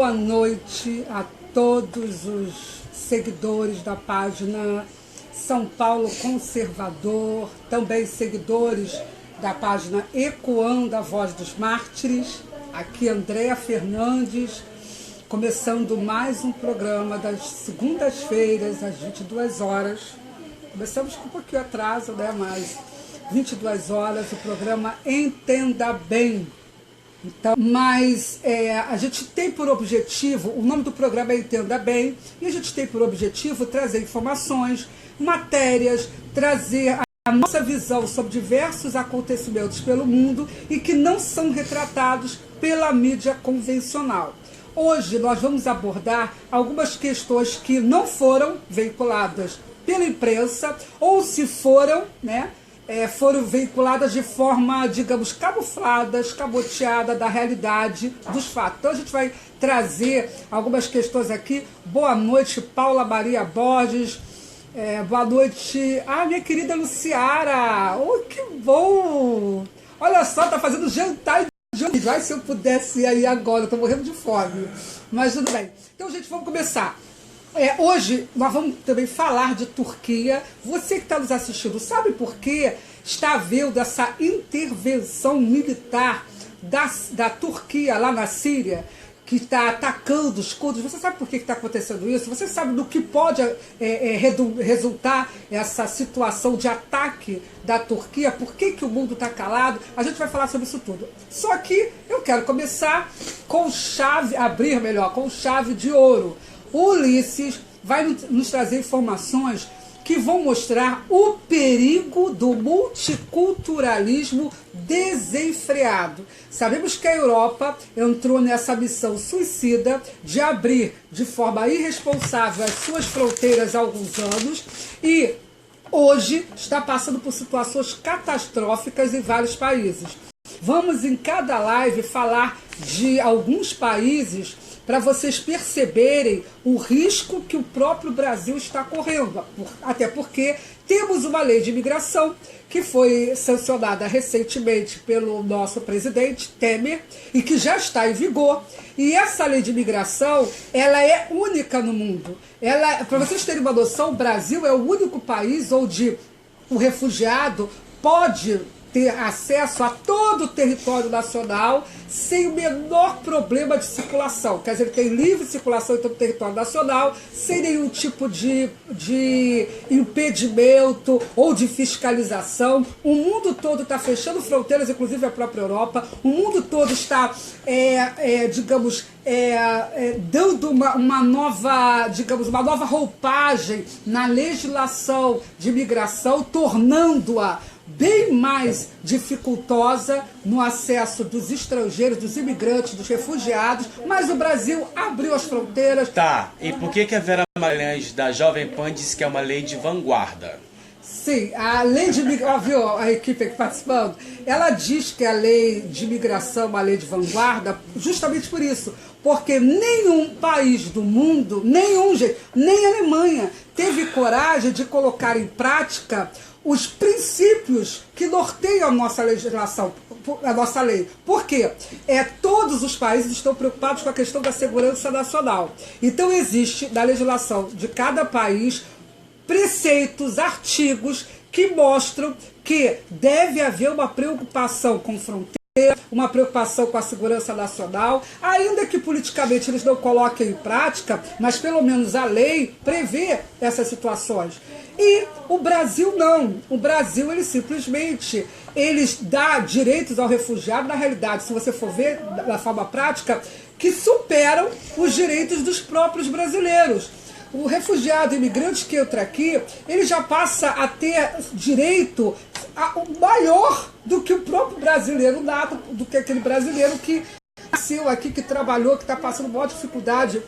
Boa noite a todos os seguidores da página São Paulo Conservador, também seguidores da página Ecoando a Voz dos Mártires. Aqui Andréa Fernandes, começando mais um programa das segundas-feiras, às 22 horas. Começamos com um pouquinho atraso, né? Mas 22 horas, o programa Entenda Bem. Então, a gente tem por objetivo, o nome do programa é Entenda Bem, e a gente tem por objetivo trazer informações, matérias, trazer a nossa visão sobre diversos acontecimentos pelo mundo e que não são retratados pela mídia convencional. Hoje nós vamos abordar algumas questões que não foram veiculadas pela imprensa, ou se foram, foram veiculadas de forma, digamos, camuflada, escamoteada da realidade dos fatos. Então a gente vai trazer algumas questões aqui. Boa noite, Paula Maria Borges. Boa noite, minha querida Luciara. Oh, que bom! Olha só, tá fazendo jantar de vai, se eu pudesse ir aí agora, eu tô morrendo de fome. Mas tudo bem. Então, gente, vamos começar. Hoje nós vamos também falar de Turquia. Você que está nos assistindo, sabe por que está havendo essa intervenção militar da Turquia lá na Síria, que está atacando os curdos? Você sabe por que está acontecendo isso? Você sabe do que pode resultar essa situação de ataque da Turquia? Por que o mundo está calado? A gente vai falar sobre isso tudo. Só que eu quero começar com chave de ouro. O Ulisses vai nos trazer informações que vão mostrar o perigo do multiculturalismo desenfreado. Sabemos que a Europa entrou nessa missão suicida de abrir de forma irresponsável as suas fronteiras há alguns anos e hoje está passando por situações catastróficas em vários países. Vamos em cada live falar de alguns países para vocês perceberem o risco que o próprio Brasil está correndo. Até porque temos uma lei de imigração que foi sancionada recentemente pelo nosso presidente Temer e que já está em vigor. E essa lei de imigração, ela é única no mundo. Para vocês terem uma noção, o Brasil é o único país onde o refugiado pode ter acesso a todo o território nacional sem o menor problema de circulação. Quer dizer, ele tem livre circulação em todo o território nacional, sem nenhum tipo de impedimento ou de fiscalização. O mundo todo está fechando fronteiras, inclusive a própria Europa. O mundo todo está, dando uma nova roupagem na legislação de imigração, tornando-a bem mais dificultosa no acesso dos estrangeiros, dos imigrantes, dos refugiados, mas o Brasil abriu as fronteiras. Tá, e por que a Vera Magalhães da Jovem Pan disse que é uma lei de vanguarda? Sim, a lei de imigração, viu a equipe aqui participando? Ela diz que a lei de imigração é uma lei de vanguarda justamente por isso, porque nenhum país do mundo, nem a Alemanha, teve coragem de colocar em prática os princípios que norteiam a nossa legislação, a nossa lei. Por quê? Todos os países estão preocupados com a questão da segurança nacional. Então existe na legislação de cada país preceitos, artigos que mostram que deve haver uma preocupação com fronteiras, uma preocupação com a segurança nacional, ainda que politicamente eles não coloquem em prática, mas pelo menos a lei prevê essas situações. E o Brasil não. O Brasil, ele simplesmente dá direitos ao refugiado, na realidade, se você for ver da forma prática, que superam os direitos dos próprios brasileiros. O refugiado imigrante que entra aqui, ele já passa a ter direito maior do que o próprio brasileiro nato, do que aquele brasileiro que nasceu aqui, que trabalhou, que está passando maior dificuldade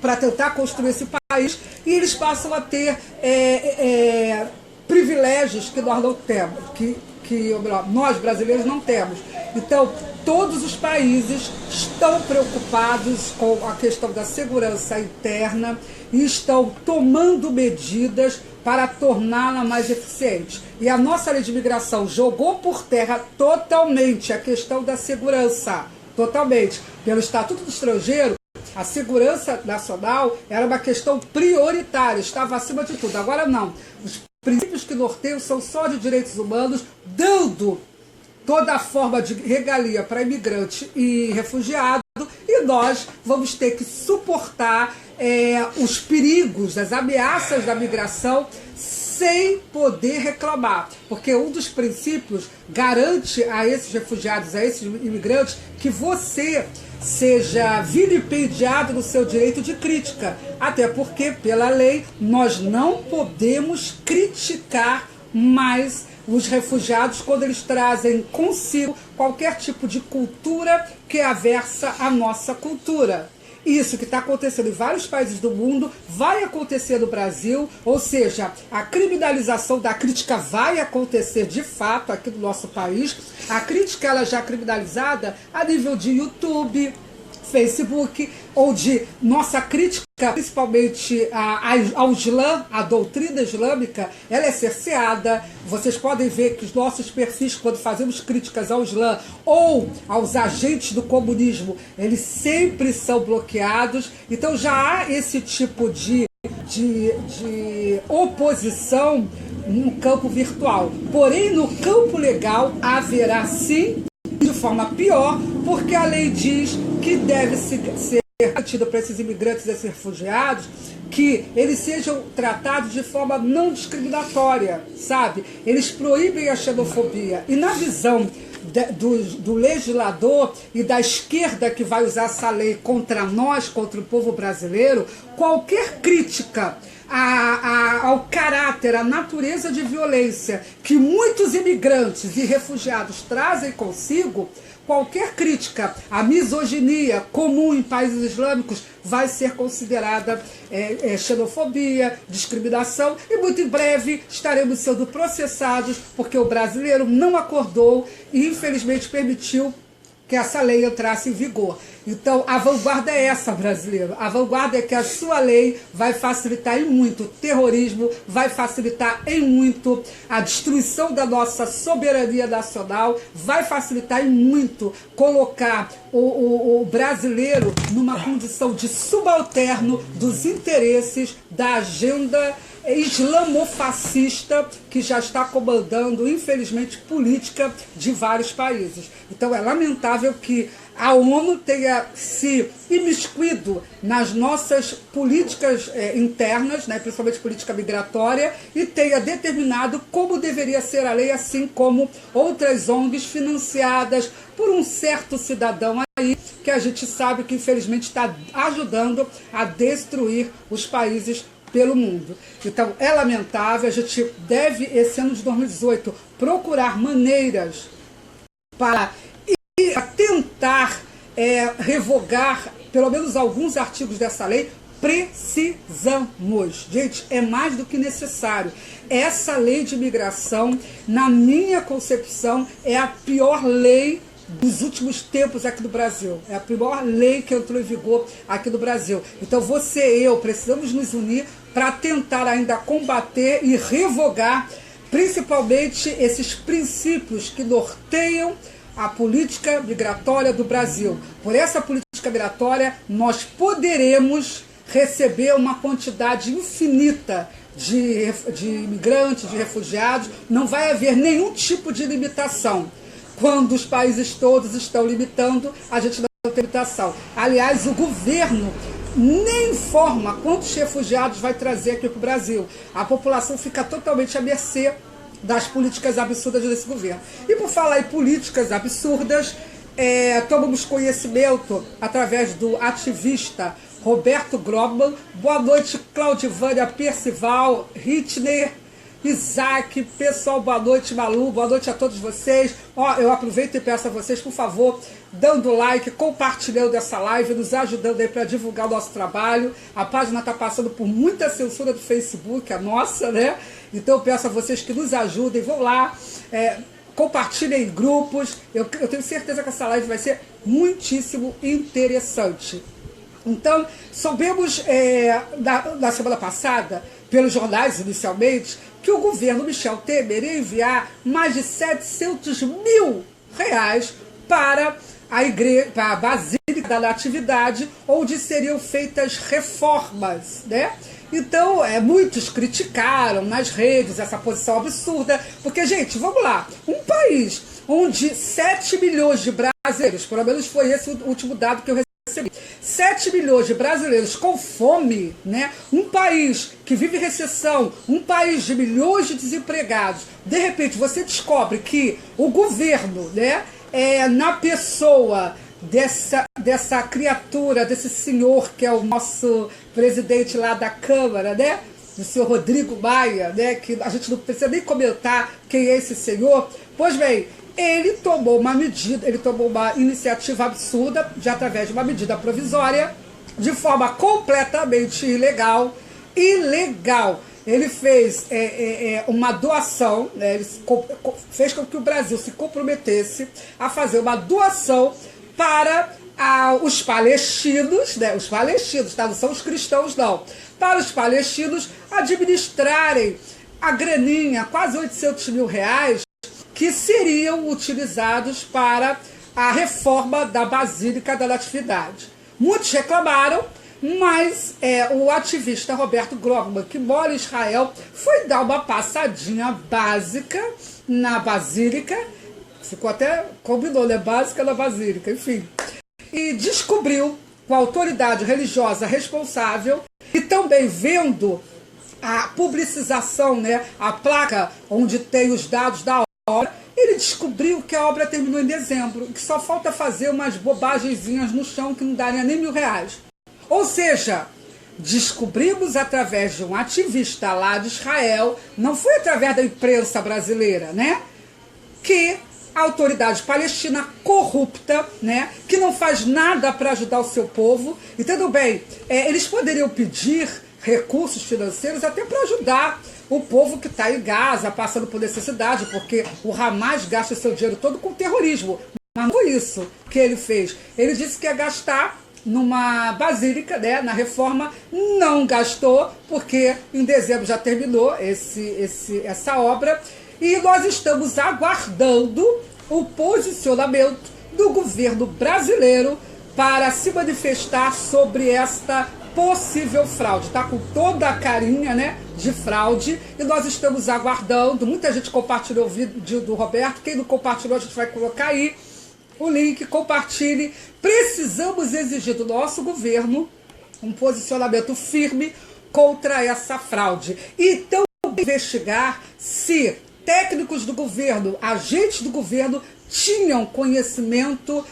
para tentar construir esse país, e eles passam a ter privilégios que nós não temos, nós brasileiros não temos. Então, todos os países estão preocupados com a questão da segurança interna e estão tomando medidas para torná-la mais eficiente. E a nossa lei de imigração jogou por terra totalmente a questão da segurança, totalmente. Pelo Estatuto do Estrangeiro, a segurança nacional era uma questão prioritária, estava acima de tudo. Agora não. Os princípios que norteiam são só de direitos humanos, dando toda a forma de regalia para imigrante e refugiado, e nós vamos ter que suportar os perigos, as ameaças da migração sem poder reclamar, porque um dos princípios garante a esses refugiados, a esses imigrantes, que você seja vilipendiado no seu direito de crítica, até porque, pela lei, nós não podemos criticar mais os refugiados quando eles trazem consigo qualquer tipo de cultura que aversa a nossa cultura. Isso que está acontecendo em vários países do mundo vai acontecer no Brasil, ou seja, a criminalização da crítica vai acontecer de fato aqui no nosso país. A crítica ela já é criminalizada a nível de YouTube, Facebook, ou de nossa crítica, principalmente ao Islã, a doutrina islâmica, ela é cerceada. Vocês podem ver que os nossos perfis, quando fazemos críticas ao Islã ou aos agentes do comunismo, eles sempre são bloqueados. Então já há esse tipo de oposição no campo virtual. Porém, no campo legal haverá sim, de forma pior, porque a lei diz que deve ser garantido para esses imigrantes e esses refugiados que eles sejam tratados de forma não discriminatória, sabe? Eles proíbem a xenofobia. E na visão do legislador e da esquerda que vai usar essa lei contra nós, contra o povo brasileiro, qualquer crítica ao caráter, à natureza de violência que muitos imigrantes e refugiados trazem consigo, qualquer crítica à misoginia comum em países islâmicos vai ser considerada xenofobia, discriminação, e muito em breve estaremos sendo processados porque o brasileiro não acordou e infelizmente permitiu que essa lei entrasse em vigor. Então, a vanguarda é essa, brasileiro. A vanguarda é que a sua lei vai facilitar em muito o terrorismo, vai facilitar em muito a destruição da nossa soberania nacional, vai facilitar em muito colocar o brasileiro numa condição de subalterno dos interesses da agenda islamofascista que já está comandando, infelizmente, política de vários países. Então é lamentável que a ONU tenha se imiscuído nas nossas políticas internas, né, principalmente política migratória, e tenha determinado como deveria ser a lei, assim como outras ONGs financiadas por um certo cidadão aí, que a gente sabe que infelizmente está ajudando a destruir os países pelo mundo. Então é lamentável, a gente deve, esse ano de 2018, procurar maneiras para tentar revogar pelo menos alguns artigos dessa lei. Precisamos, gente, é mais do que necessário. Essa lei de imigração, na minha concepção, é a pior lei dos últimos tempos aqui no Brasil. É a pior lei que entrou em vigor aqui no Brasil. Então você e eu precisamos nos unir para tentar ainda combater e revogar principalmente esses princípios que norteiam a política migratória do Brasil. Por essa política migratória, nós poderemos receber uma quantidade infinita de imigrantes, de refugiados. Não vai haver nenhum tipo de limitação. Quando os países todos estão limitando, a gente não tem limitação. Aliás, o governo nem informa quantos refugiados vai trazer aqui para o Brasil. A população fica totalmente à mercê das políticas absurdas desse governo. E por falar em políticas absurdas, tomamos conhecimento através do ativista Roberto Grobman. Boa noite, Claudivânia, Percival, Hitner, Isaac, pessoal, boa noite, Malu, boa noite a todos vocês. Eu aproveito e peço a vocês, por favor, dando like, compartilhando essa live, nos ajudando aí para divulgar o nosso trabalho. A página está passando por muita censura do Facebook, a nossa, né? Então eu peço a vocês que nos ajudem, vão lá, compartilhem em grupos. Eu tenho certeza que essa live vai ser muitíssimo interessante. Então, soubemos na semana passada, pelos jornais inicialmente, que o governo Michel Temer ia enviar mais de 700 mil reais para a igreja, para a Basílica da Natividade, onde seriam feitas reformas, né? Então, muitos criticaram nas redes essa posição absurda, porque, gente, vamos lá, um país onde 7 milhões de brasileiros, pelo menos foi esse o último dado que eu recebi, 7 milhões de brasileiros com fome, né? Um país que vive recessão, um país de milhões de desempregados, de repente você descobre que o governo, né, na pessoa dessa criatura, desse senhor que é o nosso presidente lá da Câmara, né? O senhor Rodrigo Maia, né? Que a gente não precisa nem comentar quem é esse senhor. Pois bem, ele tomou uma medida, ele tomou uma iniciativa absurda, de através de uma medida provisória, de forma completamente ilegal. Ele fez uma doação, né? Ele fez com que o Brasil se comprometesse a fazer uma doação para os palestinos, né? Os palestinos, tá? Não são os cristãos, não. Para os palestinos administrarem a graninha, quase 800 mil reais, que seriam utilizados para a reforma da Basílica da Natividade. Muitos reclamaram, mas o ativista Roberto Grogman, que mora em Israel, foi dar uma passadinha básica na Basílica, ficou até, combinou, né? Básica na Basílica, enfim. E descobriu, com a autoridade religiosa responsável, e também vendo a publicização, né? A placa onde tem os dados da obra, ele descobriu que a obra terminou em dezembro, que só falta fazer umas bobagenzinhas no chão que não daria nem R$1.000. Ou seja, descobrimos através de um ativista lá de Israel, não foi através da imprensa brasileira, né? Que a autoridade palestina corrupta, né, que não faz nada para ajudar o seu povo, e tudo bem, eles poderiam pedir recursos financeiros até para ajudar o povo que está em Gaza, passando por necessidade, porque o Hamas gasta seu dinheiro todo com terrorismo, mas não foi isso que ele fez. Ele disse que ia gastar numa basílica, né, na reforma, não gastou, porque em dezembro já terminou essa obra, e nós estamos aguardando o posicionamento do governo brasileiro para se manifestar sobre esta possível fraude. Está com toda a carinha, né, de fraude, e nós estamos aguardando. Muita gente compartilhou o vídeo do Roberto. Quem não compartilhou, a gente vai colocar aí o link. Compartilhe. Precisamos exigir do nosso governo um posicionamento firme contra essa fraude. Então, investigar se técnicos do governo, agentes do governo, tinham conhecimento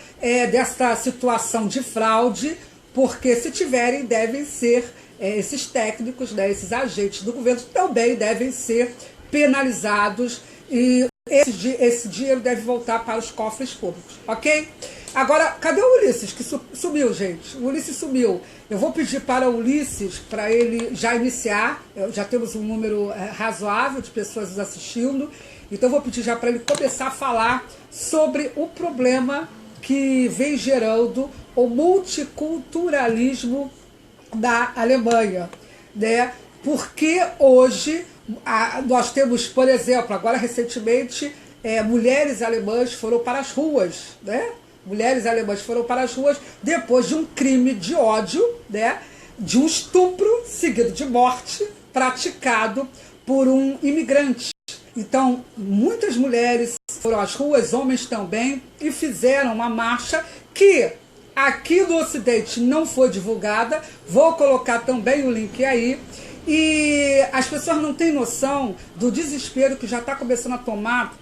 dessa situação de fraude, porque se tiverem, devem ser, esses técnicos, né, esses agentes do governo também devem ser penalizados, e esse dinheiro deve voltar para os cofres públicos, ok? Agora, cadê o Ulisses? Que sumiu, gente. O Ulisses sumiu. Eu vou pedir para o Ulisses, para ele já iniciar. Já temos um número razoável de pessoas nos assistindo. Então, eu vou pedir já para ele começar a falar sobre o problema que vem gerando o multiculturalismo da Alemanha, né? Porque hoje nós temos, por exemplo, agora recentemente, mulheres alemãs foram para as ruas, né? Mulheres alemãs foram para as ruas depois de um crime de ódio, né? De um estupro seguido de morte praticado por um imigrante. Então, muitas mulheres foram às ruas, homens também, e fizeram uma marcha que aqui no Ocidente não foi divulgada. Vou colocar também o link aí. E as pessoas não têm noção do desespero que já está começando a tomar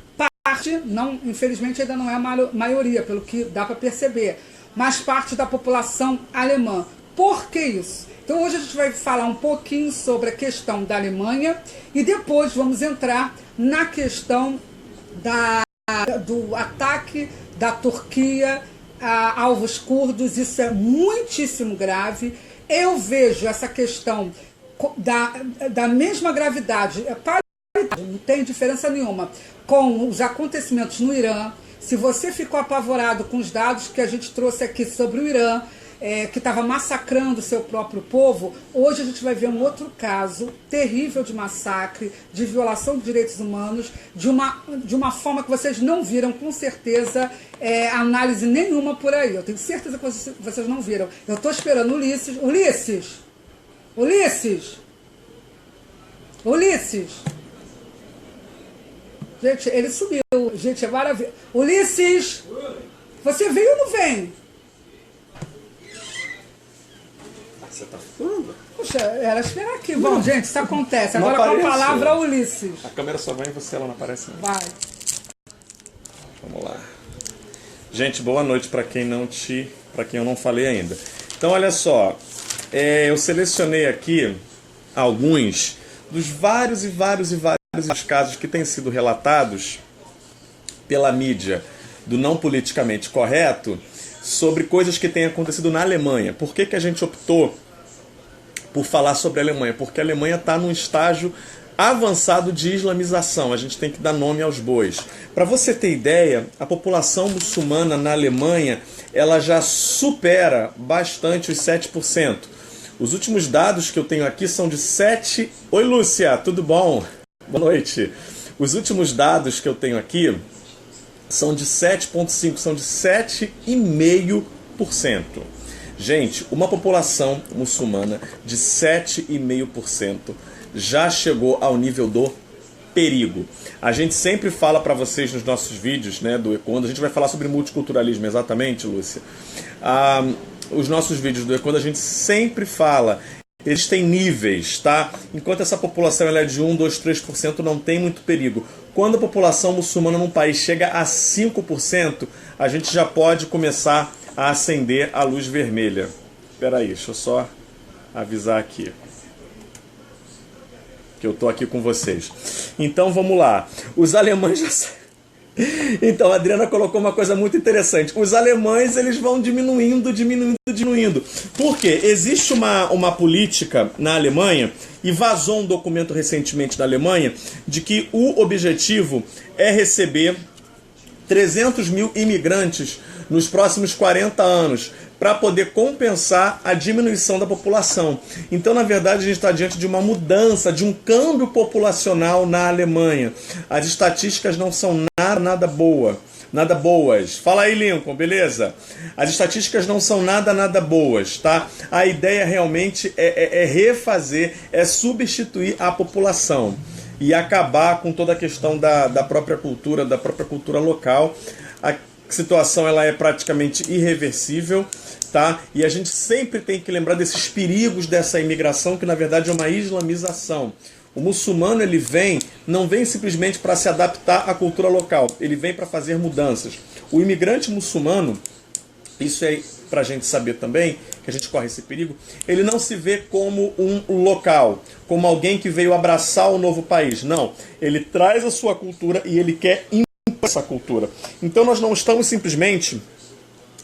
parte, não, infelizmente ainda não é a maioria, pelo que dá para perceber, mas parte da população alemã. Por que isso? Então hoje a gente vai falar um pouquinho sobre a questão da Alemanha e depois vamos entrar na questão do ataque da Turquia a alvos curdos. Isso é muitíssimo grave. Eu vejo essa questão da mesma gravidade, não tem diferença nenhuma, com os acontecimentos no Irã. Se você ficou apavorado com os dados que a gente trouxe aqui sobre o Irã, que estava massacrando o seu próprio povo. Hoje a gente vai ver um outro caso terrível de massacre, de violação de direitos humanos, de uma forma que vocês não viram, com certeza, análise nenhuma por aí. Eu tenho certeza que vocês não viram. Eu estou esperando Ulisses. Ulisses! Gente, ele sumiu. Gente, é maravilha. Ulisses! Você veio ou não vem? Você tá falando? Puxa, era esperar aqui. Bom, gente, isso acontece. Não Agora com a aparece. palavra, Ulisses. A câmera só vai em você, ela não aparece não. Vai. Vamos lá. Gente, boa noite para quem eu não falei ainda. Então, olha só. Eu selecionei aqui alguns dos vários casos que têm sido relatados pela mídia do não politicamente correto sobre coisas que têm acontecido na Alemanha. Por que a gente optou por falar sobre a Alemanha? Porque a Alemanha está num estágio avançado de islamização. A gente tem que dar nome aos bois. Para você ter ideia, a população muçulmana na Alemanha ela já supera bastante os 7%. Os últimos dados que eu tenho aqui são de 7... Oi, Lúcia, tudo bom? Boa noite. Os últimos dados que eu tenho aqui são de 7,5%, são de 7,5%. Gente, uma população muçulmana de 7,5% já chegou ao nível do perigo. A gente sempre fala para vocês nos nossos vídeos, né, do Ecoando, a gente vai falar sobre multiculturalismo, exatamente, Lúcia. Os nossos vídeos do Ecoando, a gente sempre fala, eles têm níveis, tá? Enquanto essa população ela é de 1, 2, 3%, não tem muito perigo. Quando a população muçulmana num país chega a 5%, a gente já pode começar a acender a luz vermelha. Espera aí, deixa eu só avisar aqui que eu tô aqui com vocês. Então vamos lá. Os alemães já... Então a Adriana colocou uma coisa muito interessante. Os alemães eles vão diminuindo. Por quê? Existe uma política na Alemanha, e vazou um documento recentemente da Alemanha, de que o objetivo é receber 300 mil imigrantes nos próximos 40 anos, para poder compensar a diminuição da população. Então, na verdade, a gente está diante de uma mudança, de um câmbio populacional na Alemanha. As estatísticas não são nada boas. Fala aí, Lincoln, beleza? As estatísticas não são nada boas, tá? A ideia realmente é refazer, é substituir a população e acabar com toda a questão da própria cultura local. A situação ela é praticamente irreversível, tá? E a gente sempre tem que lembrar desses perigos dessa imigração, que na verdade é uma islamização. O muçulmano ele não vem simplesmente para se adaptar à cultura local, ele vem para fazer mudanças. O imigrante muçulmano, isso é para a gente saber também, que a gente corre esse perigo, ele não se vê como um local, como alguém que veio abraçar o novo país. Não, ele traz a sua cultura e ele quer essa cultura. Então nós não estamos simplesmente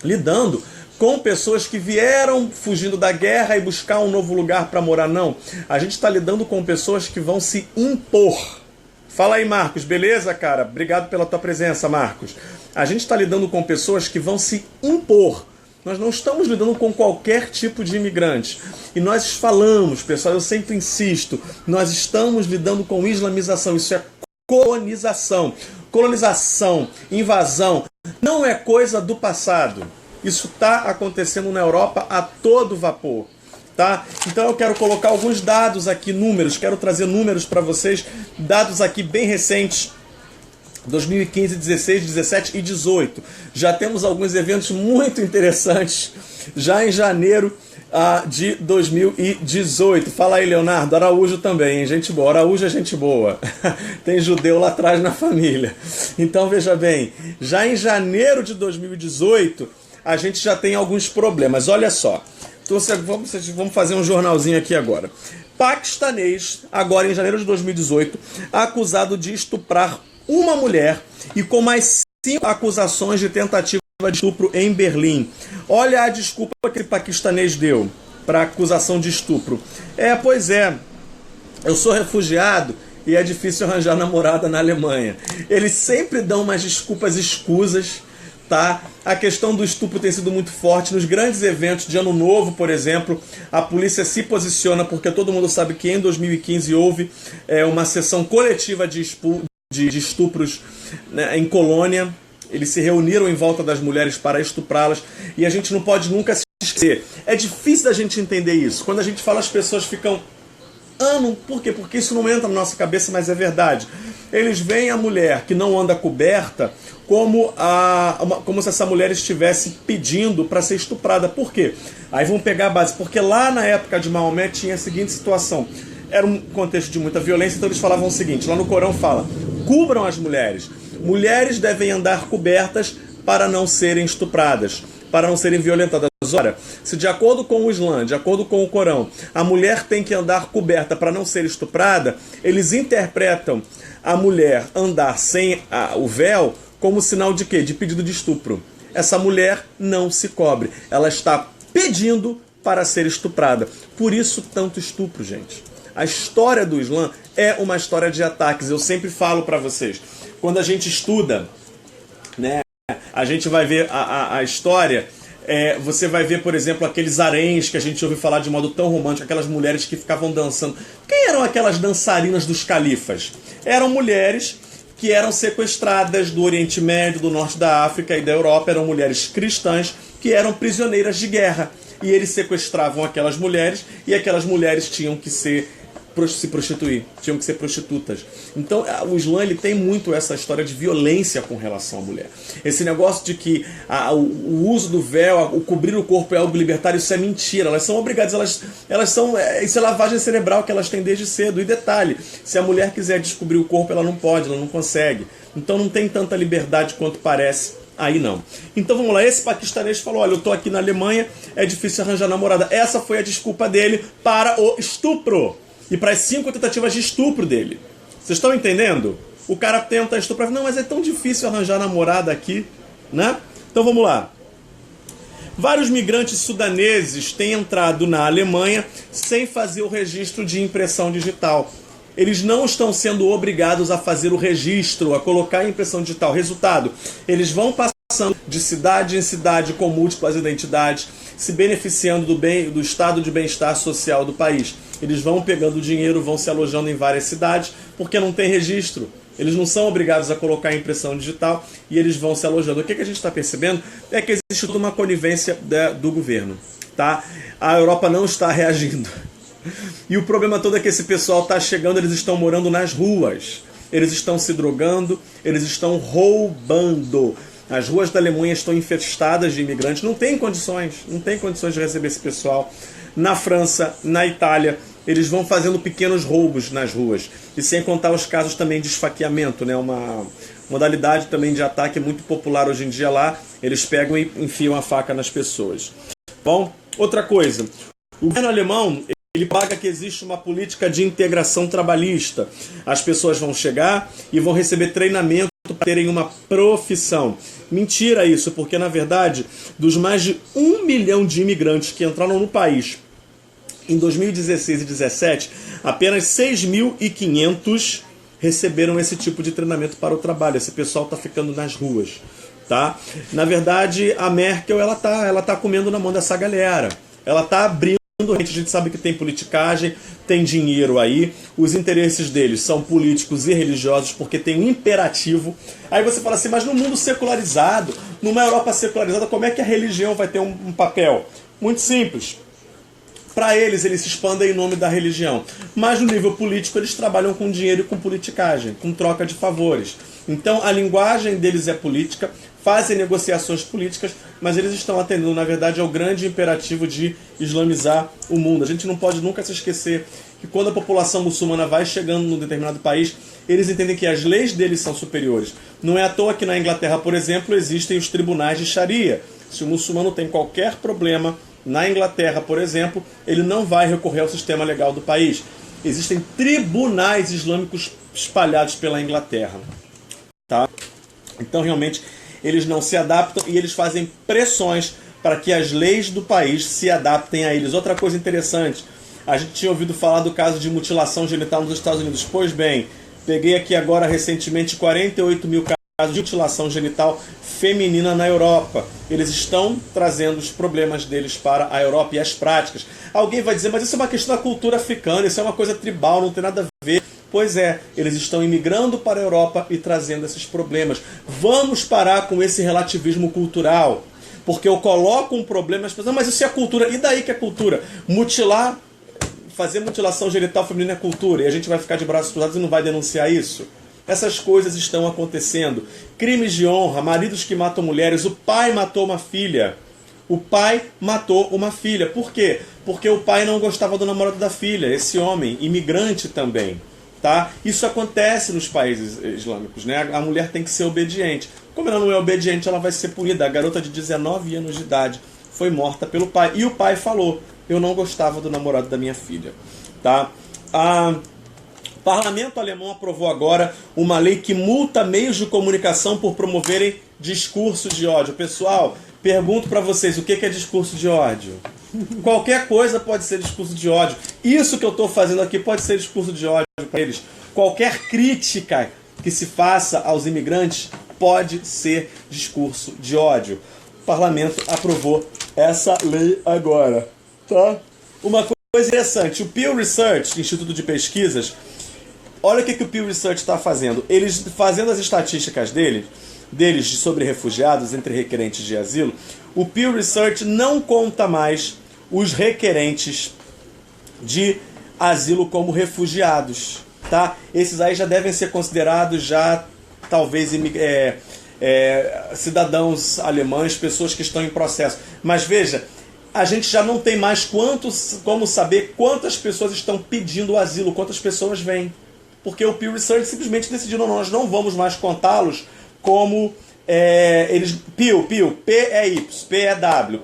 lidando com pessoas que vieram fugindo da guerra e buscar um novo lugar para morar, não. A gente está lidando com pessoas que vão se impor. Fala aí, Marcos, beleza, cara? Obrigado pela tua presença, Marcos. A gente está lidando com pessoas que vão se impor. Nós não estamos lidando com qualquer tipo de imigrante. E nós falamos, pessoal, eu sempre insisto, nós estamos lidando com islamização. Isso é colonização. Colonização, invasão, não é coisa do passado. Isso está acontecendo na Europa a todo vapor, tá? Então eu quero colocar alguns dados aqui, números, quero trazer números para vocês, dados aqui bem recentes, 2015, 16, 17 e 18. Já temos alguns eventos muito interessantes, já em janeiro de 2018. Fala aí, Leonardo. Araújo também, hein? Gente boa. Araújo é gente boa. Tem judeu lá atrás na família. Então, veja bem, já em janeiro de 2018, a gente já tem alguns problemas. Olha só. Vamos fazer um jornalzinho aqui agora. Paquistanês, agora em janeiro de 2018, acusado de estuprar uma mulher e com mais 5 acusações de tentativa de estupro em Berlim. Olha a desculpa que o paquistanês deu para acusação de estupro. Pois é, eu sou refugiado e é difícil arranjar namorada na Alemanha. Eles sempre dão umas desculpas escusas tá? A questão do estupro tem sido muito forte. Nos grandes eventos de Ano Novo, por exemplo, a polícia se posiciona, porque todo mundo sabe que em 2015 houve uma sessão coletiva de estupros, né, em Colônia. Eles se reuniram em volta das mulheres para estuprá-las, e a gente não pode nunca se esquecer. É difícil da gente entender isso. Quando a gente fala, as pessoas ficam... Por quê? Porque isso não entra na nossa cabeça, mas é verdade. Eles veem a mulher que não anda coberta como se essa mulher estivesse pedindo para ser estuprada. Por quê? Aí vão pegar a base. Porque lá na época de Maomé tinha a seguinte situação. Era um contexto de muita violência, então eles falavam o seguinte, lá no Corão fala: cubram as mulheres. Mulheres devem andar cobertas para não serem estupradas, para não serem violentadas. Ora, se de acordo com o Islã, de acordo com o Corão, a mulher tem que andar coberta para não ser estuprada, eles interpretam a mulher andar sem o véu como sinal de quê? De pedido de estupro. Essa mulher não se cobre. Ela está pedindo para ser estuprada. Por isso, tanto estupro, gente. A história do Islã é uma história de ataques. Eu sempre falo para vocês, quando a gente estuda, né, a gente vai ver a história... você vai ver, por exemplo, aqueles haréns que a gente ouve falar de modo tão romântico, aquelas mulheres que ficavam dançando. Quem eram aquelas dançarinas dos califas? Eram mulheres que eram sequestradas do Oriente Médio, do Norte da África e da Europa. Eram mulheres cristãs que eram prisioneiras de guerra. E eles sequestravam aquelas mulheres, e aquelas mulheres tinham que se prostituir, tinham que ser prostitutas. Então o Islã, ele tem muito essa história de violência com relação à mulher. Esse negócio de que o uso do véu, o cobrir o corpo é algo libertário, isso é mentira. Elas são obrigadas, elas são... Isso é lavagem cerebral que elas têm desde cedo. E detalhe, se a mulher quiser descobrir o corpo, ela não pode, ela não consegue. Então não tem tanta liberdade quanto parece. Aí não. Então vamos lá, esse paquistanês falou: olha, eu tô aqui na Alemanha, é difícil arranjar namorada. Essa foi a desculpa dele para o estupro. E para as 5 tentativas de estupro dele. Vocês estão entendendo? O cara tenta estuprar. Não, mas é tão difícil arranjar namorada aqui, né? Então vamos lá. Vários migrantes sudaneses têm entrado na Alemanha sem fazer o registro de impressão digital. Eles não estão sendo obrigados a fazer o registro, a colocar a impressão digital. Resultado, eles vão passando de cidade em cidade com múltiplas identidades, se beneficiando do estado de bem-estar social do país. Eles vão pegando dinheiro, vão se alojando em várias cidades, porque não tem registro. Eles não são obrigados a colocar a impressão digital e eles vão se alojando. O que a gente está percebendo é que existe toda uma conivência do governo. Tá? A Europa não está reagindo. E o problema todo é que esse pessoal está chegando, eles estão morando nas ruas. Eles estão se drogando, eles estão roubando. As ruas da Alemanha estão infestadas de imigrantes. Não tem condições de receber esse pessoal. Na França, na Itália, eles vão fazendo pequenos roubos nas ruas. E sem contar os casos também de esfaqueamento, né? Uma modalidade também de ataque muito popular hoje em dia lá. Eles pegam e enfiam a faca nas pessoas. Bom, outra coisa. O governo alemão, ele paga que existe uma política de integração trabalhista. As pessoas vão chegar e vão receber treinamento para terem uma profissão. Mentira isso, porque na verdade, dos mais de 1 milhão de imigrantes que entraram no país em 2016 e 2017, apenas 6.500 receberam esse tipo de treinamento para o trabalho. Esse pessoal está ficando nas ruas. Tá? Na verdade, a Merkel ela tá comendo na mão dessa galera. Ela está abrindo. A gente sabe que tem politicagem, tem dinheiro aí, os interesses deles são políticos e religiosos porque tem um imperativo. Aí você fala assim, mas no mundo secularizado, numa Europa secularizada, como é que a religião vai ter um papel? Muito simples. Para eles se expandem em nome da religião. Mas no nível político eles trabalham com dinheiro e com politicagem, com troca de favores. Então a linguagem deles é política, fazem negociações políticas, mas eles estão atendendo, na verdade, ao grande imperativo de islamizar o mundo. A gente não pode nunca se esquecer que quando a população muçulmana vai chegando num determinado país, eles entendem que as leis deles são superiores. Não é à toa que na Inglaterra, por exemplo, existem os tribunais de Sharia. Se o muçulmano tem qualquer problema na Inglaterra, por exemplo, ele não vai recorrer ao sistema legal do país. Existem tribunais islâmicos espalhados pela Inglaterra. Tá? Então, realmente, eles não se adaptam e eles fazem pressões para que as leis do país se adaptem a eles. Outra coisa interessante, a gente tinha ouvido falar do caso de mutilação genital nos Estados Unidos. Pois bem, peguei aqui agora recentemente 48 mil casos de mutilação genital feminina na Europa. Eles estão trazendo os problemas deles para a Europa e as práticas. Alguém vai dizer, mas isso é uma questão da cultura africana, isso é uma coisa tribal, não tem nada a ver. Pois é, eles estão imigrando para a Europa e trazendo esses problemas. Vamos parar com esse relativismo cultural. Porque eu coloco um problema, as pessoas, mas isso é cultura. E daí que é cultura? Mutilar, fazer mutilação genital feminina é cultura. E a gente vai ficar de braços cruzados e não vai denunciar isso? Essas coisas estão acontecendo. Crimes de honra, maridos que matam mulheres. O pai matou uma filha. O pai matou uma filha. Por quê? Porque o pai não gostava do namorado da filha. Esse homem, imigrante também. Tá? Isso acontece nos países islâmicos, né? A mulher tem que ser obediente. Como ela não é obediente, ela vai ser punida. A garota de 19 anos de idade foi morta pelo pai. E o pai falou, eu não gostava do namorado da minha filha. Tá? O parlamento alemão aprovou agora uma lei que multa meios de comunicação por promoverem discurso de ódio. Pessoal, pergunto para vocês, o que é discurso de ódio? Qualquer coisa pode ser discurso de ódio. Isso que eu estou fazendo aqui pode ser discurso de ódio para eles. Qualquer crítica que se faça aos imigrantes pode ser discurso de ódio. O parlamento aprovou essa lei agora. Tá? Uma coisa interessante, o Pew Research, Instituto de Pesquisas, olha o que o Pew Research está fazendo. Eles, fazendo as estatísticas deles sobre refugiados entre requerentes de asilo, o Pew Research não conta mais os requerentes de asilo como refugiados, tá? Esses aí já devem ser considerados já talvez cidadãos alemães, pessoas que estão em processo. Mas veja, a gente já não tem mais como saber quantas pessoas estão pedindo asilo, quantas pessoas vêm. Porque o Pew Research simplesmente decidiu, não, nós não vamos mais contá-los como Pew, P-E-W,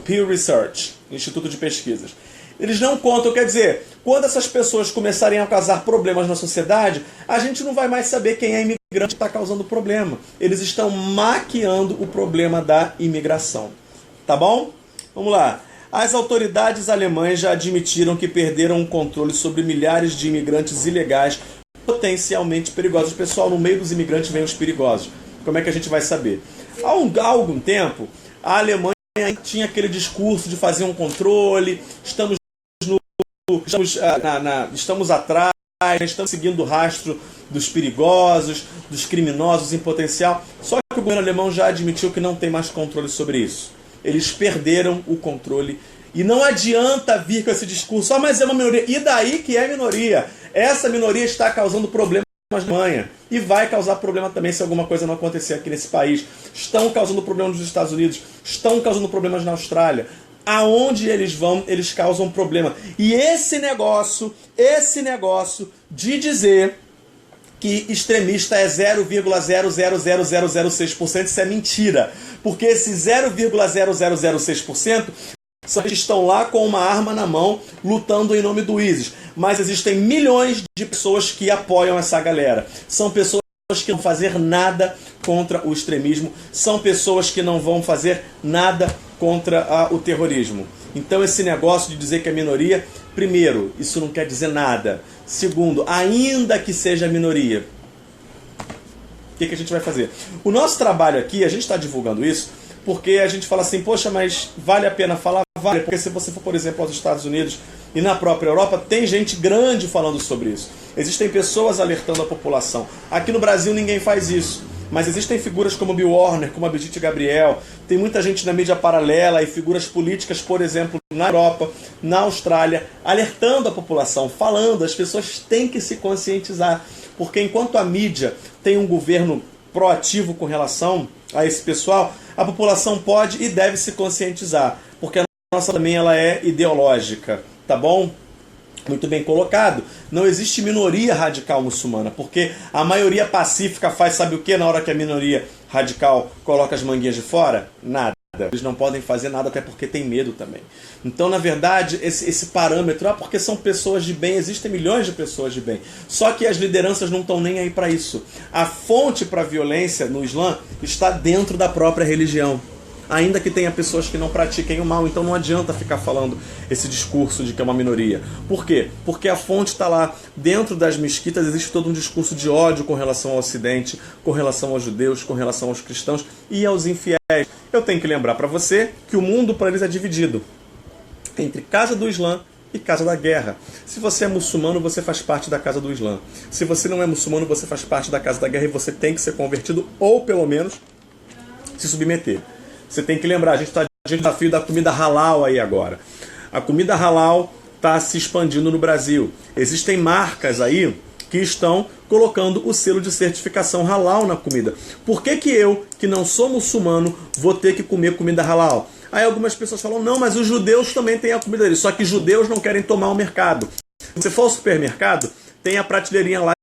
Pew Research, Instituto de Pesquisas. Eles não contam, quer dizer, quando essas pessoas começarem a causar problemas na sociedade, a gente não vai mais saber quem é imigrante que está causando problema. Eles estão maquiando o problema da imigração. Tá bom? Vamos lá. As autoridades alemãs já admitiram que perderam o controle sobre milhares de imigrantes ilegais potencialmente perigosos. Pessoal, no meio dos imigrantes vem os perigosos. Como é que a gente vai saber? Há algum tempo, a Alemanha tinha aquele discurso de fazer um controle, estamos atrás, estamos seguindo o rastro dos perigosos, dos criminosos em potencial. Só que o governo alemão já admitiu que não tem mais controle sobre isso. Eles perderam o controle. E não adianta vir com esse discurso, mas é uma minoria. E daí que é minoria? Essa minoria está causando problemas na Alemanha. E vai causar problema também se alguma coisa não acontecer aqui nesse país. Estão causando problemas nos Estados Unidos. Estão causando problemas na Austrália. Aonde eles vão, eles causam problema. E esse negócio de dizer que extremista é 0,00006%, isso é mentira. Porque esse 0,0006% são que estão lá com uma arma na mão, lutando em nome do ISIS. Mas existem milhões de pessoas que apoiam essa galera. São pessoas que não vão fazer nada contra o extremismo. São pessoas que não vão fazer nada contra o terrorismo. Então esse negócio de dizer que é minoria, primeiro, isso não quer dizer nada. Segundo, ainda que seja minoria, o que a gente vai fazer? O nosso trabalho aqui, a gente está divulgando isso, porque a gente fala assim, poxa, mas vale a pena falar? Vale, porque se você for, por exemplo, aos Estados Unidos e na própria Europa, tem gente grande falando sobre isso. Existem pessoas alertando a população. Aqui no Brasil ninguém faz isso. Mas existem figuras como Bill Warner, como a Brigitte Gabriel, tem muita gente na mídia paralela e figuras políticas, por exemplo, na Europa, na Austrália, alertando a população, falando, as pessoas têm que se conscientizar. Porque enquanto a mídia tem um governo proativo com relação a esse pessoal, a população pode e deve se conscientizar. Porque a nossa também ela é ideológica, tá bom? Muito bem colocado. Não existe minoria radical muçulmana, porque a maioria pacífica faz sabe o que na hora que a minoria radical coloca as manguinhas de fora? Nada. Eles não podem fazer nada, até porque tem medo também. Então, na verdade, esse parâmetro, porque são pessoas de bem, existem milhões de pessoas de bem. Só que as lideranças não estão nem aí para isso. A fonte para a violência no Islã está dentro da própria religião. ainda que tenha pessoas que não pratiquem o mal. Então não adianta ficar falando esse discurso de que é uma minoria. Por quê? Porque a fonte está lá. Dentro das mesquitas existe todo um discurso de ódio com relação ao Ocidente, com relação aos judeus, com relação aos cristãos e aos infiéis. Eu tenho que lembrar para você que o mundo para eles é dividido entre casa do Islã e casa da guerra. Se você é muçulmano, você faz parte da casa do Islã. Se você não é muçulmano, você faz parte da casa da guerra e você tem que ser convertido ou, pelo menos, se submeter. Você tem que lembrar, a gente está diante do desafio da comida halal aí agora. A comida halal está se expandindo no Brasil. Existem marcas aí que estão colocando o selo de certificação halal na comida. Por que eu, que não sou muçulmano, vou ter que comer comida halal? Aí algumas pessoas falam, não, mas os judeus também têm a comida deles, só que judeus não querem tomar o mercado. Se você for ao supermercado, tem a prateleirinha lá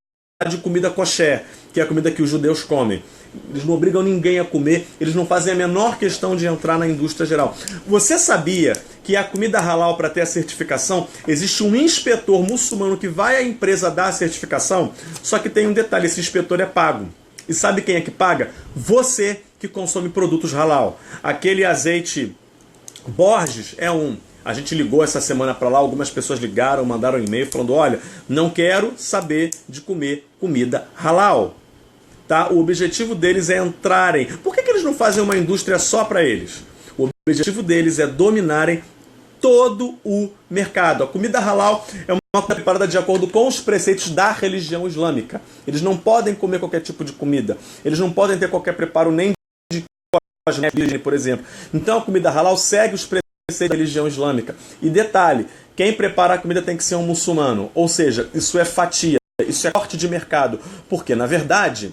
de comida kosher, que é a comida que os judeus comem. Eles não obrigam ninguém a comer, eles não fazem a menor questão de entrar na indústria geral. Você sabia que a comida halal, para ter a certificação, existe um inspetor muçulmano que vai à empresa dar a certificação? Só que tem um detalhe, esse inspetor é pago. E sabe quem é que paga? Você que consome produtos halal. Aquele azeite Borges é um. A gente ligou essa semana para lá, algumas pessoas ligaram, mandaram um e-mail falando, olha, não quero saber de comer comida halal. Tá? O objetivo deles é entrarem. Por que eles não fazem uma indústria só para eles? O objetivo deles é dominarem todo o mercado. A comida halal é uma comida preparada de acordo com os preceitos da religião islâmica. Eles não podem comer qualquer tipo de comida. Eles não podem ter qualquer preparo nem de virgem, por exemplo. Então a comida halal segue os preceitos da religião islâmica. E detalhe, quem prepara a comida tem que ser um muçulmano. Ou seja, isso é fatia, isso é corte de mercado. Porque, na verdade,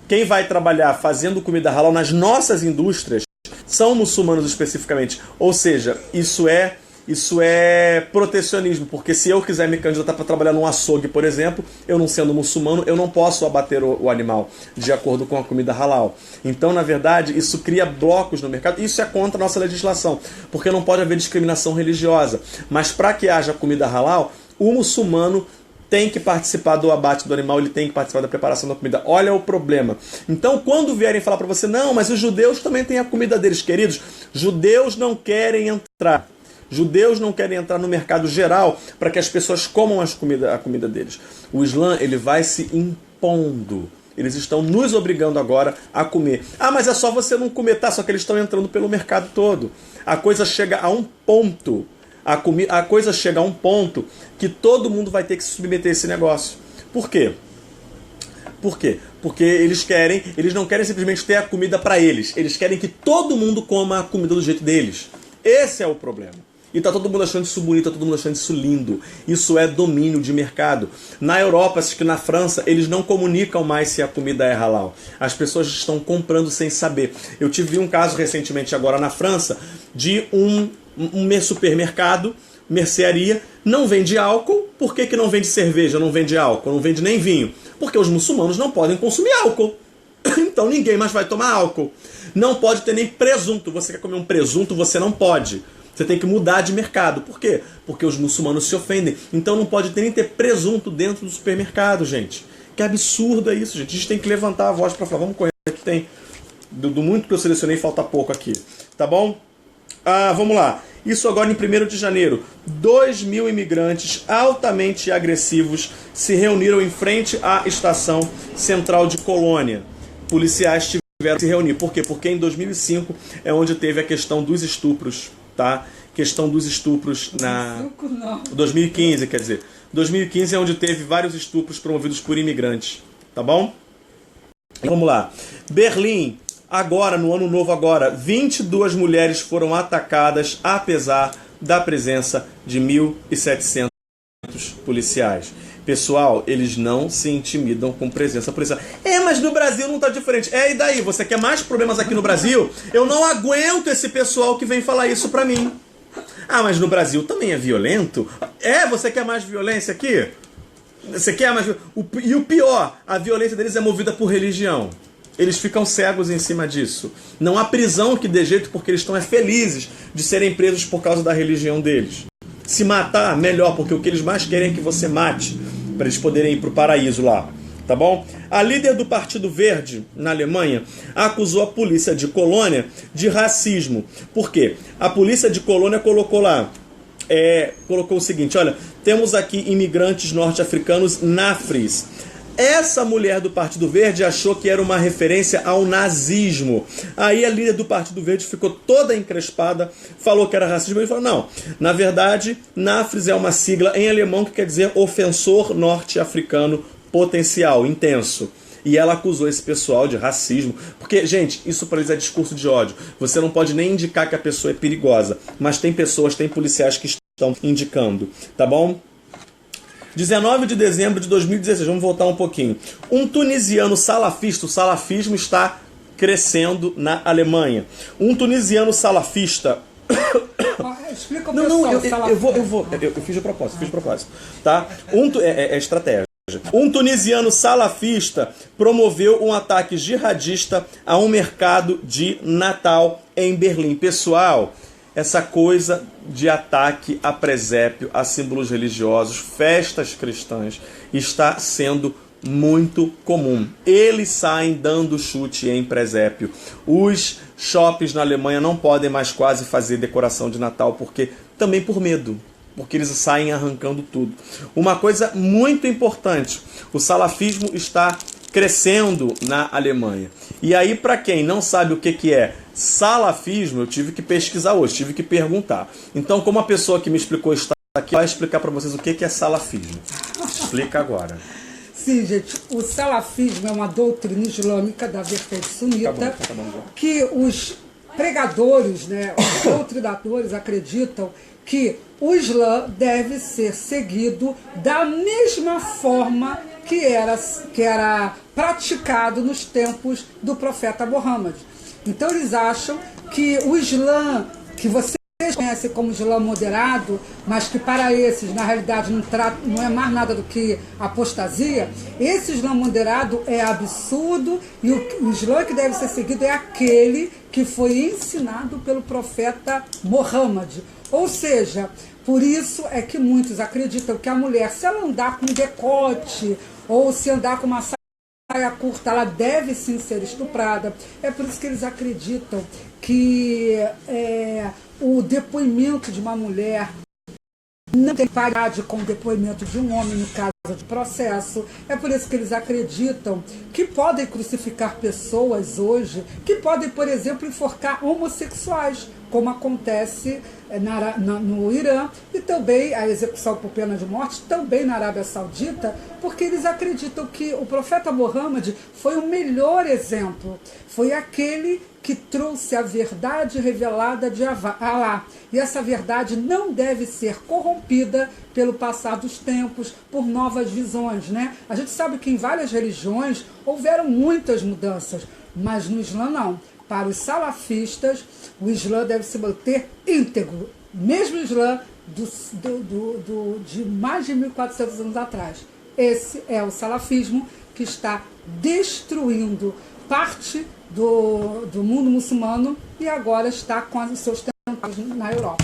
quem vai trabalhar fazendo comida halal nas nossas indústrias são muçulmanos especificamente. Ou seja, isso é protecionismo, porque se eu quiser me candidatar para trabalhar num açougue, por exemplo, eu não sendo muçulmano, eu não posso abater o animal de acordo com a comida halal. Então, na verdade, isso cria blocos no mercado. Isso é contra a nossa legislação, porque não pode haver discriminação religiosa. Mas para que haja comida halal, o muçulmano tem que participar do abate do animal, ele tem que participar da preparação da comida. Olha o problema. Então, quando vierem falar para você, não, mas os judeus também têm a comida deles, queridos, judeus não querem entrar. Judeus não querem entrar no mercado geral para que as pessoas comam a comida deles. O Islã, ele vai se impondo. Eles estão nos obrigando agora a comer. Ah, mas é só você não comer, tá? Só que eles estão entrando pelo mercado todo. A coisa chega a um ponto. A coisa chega a um ponto que todo mundo vai ter que se submeter a esse negócio. Por quê? Por quê? Porque eles não querem simplesmente ter a comida para eles. Eles querem que todo mundo coma a comida do jeito deles. Esse é o problema. E tá todo mundo achando isso bonito, tá todo mundo achando isso lindo. Isso é domínio de mercado. Na Europa, acho que na França, eles não comunicam mais se a comida é halal. As pessoas estão comprando sem saber. Eu tive um caso recentemente agora na França de um supermercado, mercearia, não vende álcool. Por que não vende cerveja, não vende álcool, não vende nem vinho? Porque os muçulmanos não podem consumir álcool. Então ninguém mais vai tomar álcool. Não pode ter nem presunto. Você quer comer um presunto, você não pode. Você tem que mudar de mercado. Por quê? Porque os muçulmanos se ofendem. Então não pode nem ter presunto dentro do supermercado, gente. Que absurdo é isso, gente. A gente tem que levantar a voz para falar, vamos correr, que tem do muito que eu selecionei, falta pouco aqui. Tá bom? Vamos lá. Isso agora em 1º de janeiro. 2.000 imigrantes altamente agressivos se reuniram em frente à estação central de Colônia. Policiais tiveram que se reunir. Por quê? Porque em 2005 é onde teve a questão dos estupros. Tá? Questão dos estupros na... 2015, quer dizer. 2015 é onde teve vários estupros promovidos por imigrantes. Tá bom? Vamos lá. Berlim. Agora, no ano novo agora, 22 mulheres foram atacadas, apesar da presença de 1.700 policiais. Pessoal, eles não se intimidam com presença policial. Mas no Brasil não tá diferente. E daí? Você quer mais problemas aqui no Brasil? Eu não aguento esse pessoal que vem falar isso pra mim. Mas no Brasil também é violento? Você quer mais violência aqui? Você quer mais... E o pior, a violência deles é movida por religião. Eles ficam cegos em cima disso. Não há prisão que dê jeito porque eles estão felizes de serem presos por causa da religião deles. Se matar, melhor, porque o que eles mais querem é que você mate, para eles poderem ir para o paraíso lá. tá bom? A líder do Partido Verde na Alemanha acusou a polícia de Colônia de racismo. Por quê? A polícia de Colônia colocou o seguinte, olha, temos aqui imigrantes norte-africanos nafris. Essa mulher do Partido Verde achou que era uma referência ao nazismo. Aí a líder do Partido Verde ficou toda encrespada, falou que era racismo. Ele falou, não, na verdade, nafris é uma sigla em alemão que quer dizer ofensor norte-africano potencial, intenso. E ela acusou esse pessoal de racismo. Porque, gente, isso para eles é discurso de ódio. Você não pode nem indicar que a pessoa é perigosa. Mas tem pessoas, tem policiais que estão indicando. Tá bom? 19 de dezembro de 2016. Vamos voltar um pouquinho. Um tunisiano salafista. O salafismo está crescendo na Alemanha. Um tunisiano salafista... Explica o pessoal. Eu fiz de propósito. Tá? É estratégia. Um tunisiano salafista promoveu um ataque jihadista a um mercado de Natal em Berlim. Pessoal, essa coisa de ataque a presépio, a símbolos religiosos, festas cristãs, está sendo muito comum. Eles saem dando chute em presépio. Os shoppings na Alemanha não podem mais quase fazer decoração de Natal, também por medo. Porque eles saem arrancando tudo. Uma coisa muito importante, o salafismo está crescendo na Alemanha. E aí, para quem não sabe o que é salafismo, eu tive que pesquisar hoje, tive que perguntar. Então, como a pessoa que me explicou está aqui, vai explicar para vocês o que é salafismo. Explica agora. Sim, gente, o salafismo é uma doutrina islâmica da vertente sunita, tá bom. Que os pregadores, né, os doutrinadores acreditam que o Islã deve ser seguido da mesma forma que era praticado nos tempos do profeta Muhammad. Então eles acham que o Islã, que vocês conhecem como Islã moderado, mas que para esses, na realidade, não é mais nada do que apostasia, esse Islã moderado é absurdo e o Islã que deve ser seguido é aquele que foi ensinado pelo profeta Muhammad. Ou seja, por isso é que muitos acreditam que a mulher, se ela andar com decote ou se andar com uma saia curta, ela deve sim ser estuprada. É por isso que eles acreditam que o depoimento de uma mulher não tem paridade com o depoimento de um homem no caso de processo. É por isso que eles acreditam que podem crucificar pessoas hoje, que podem, por exemplo, enforcar homossexuais, como acontece no Irã, e também a execução por pena de morte, também na Arábia Saudita, porque eles acreditam que o profeta Muhammad foi o melhor exemplo, foi aquele que trouxe a verdade revelada de Alá. E essa verdade não deve ser corrompida pelo passar dos tempos, por novas visões, né? A gente sabe que em várias religiões houveram muitas mudanças, mas no Islã não. Para os salafistas, o Islã deve se manter íntegro, mesmo o Islã de mais de 1400 anos atrás. Esse é o salafismo que está destruindo parte do mundo muçulmano e agora está com os seus tentáculos na Europa.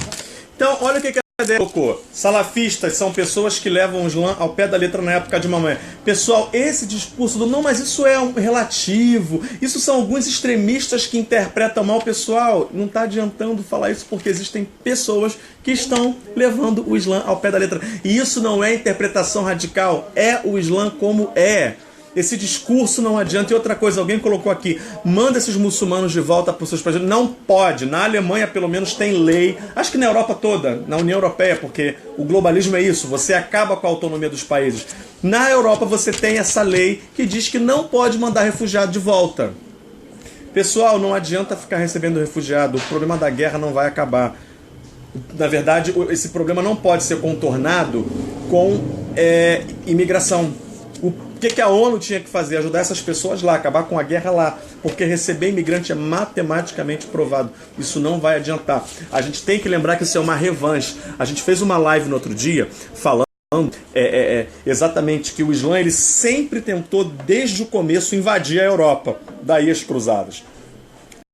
Então, olha o que a Adélia colocou. Salafistas são pessoas que levam o Islã ao pé da letra na época de Maomé. Pessoal, esse discurso do não, mas isso é um relativo, isso são alguns extremistas que interpretam mal. Pessoal, não está adiantando falar isso porque existem pessoas que estão levando o Islã ao pé da letra. E isso não é interpretação radical, é o Islã como é. Esse discurso não adianta. E outra coisa, alguém colocou aqui, manda esses muçulmanos de volta para os seus países. Não pode. Na Alemanha, pelo menos, tem lei. Acho que na Europa toda, na União Europeia, porque o globalismo é isso. Você acaba com a autonomia dos países. Na Europa, você tem essa lei que diz que não pode mandar refugiado de volta. Pessoal, não adianta ficar recebendo refugiado. O problema da guerra não vai acabar. Na verdade, esse problema não pode ser contornado com imigração. O que a ONU tinha que fazer? Ajudar essas pessoas lá, acabar com a guerra lá. Porque receber imigrante é matematicamente provado. Isso não vai adiantar. A gente tem que lembrar que isso é uma revanche. A gente fez uma live no outro dia falando exatamente que o Islã ele sempre tentou, desde o começo, invadir a Europa. Daí as cruzadas.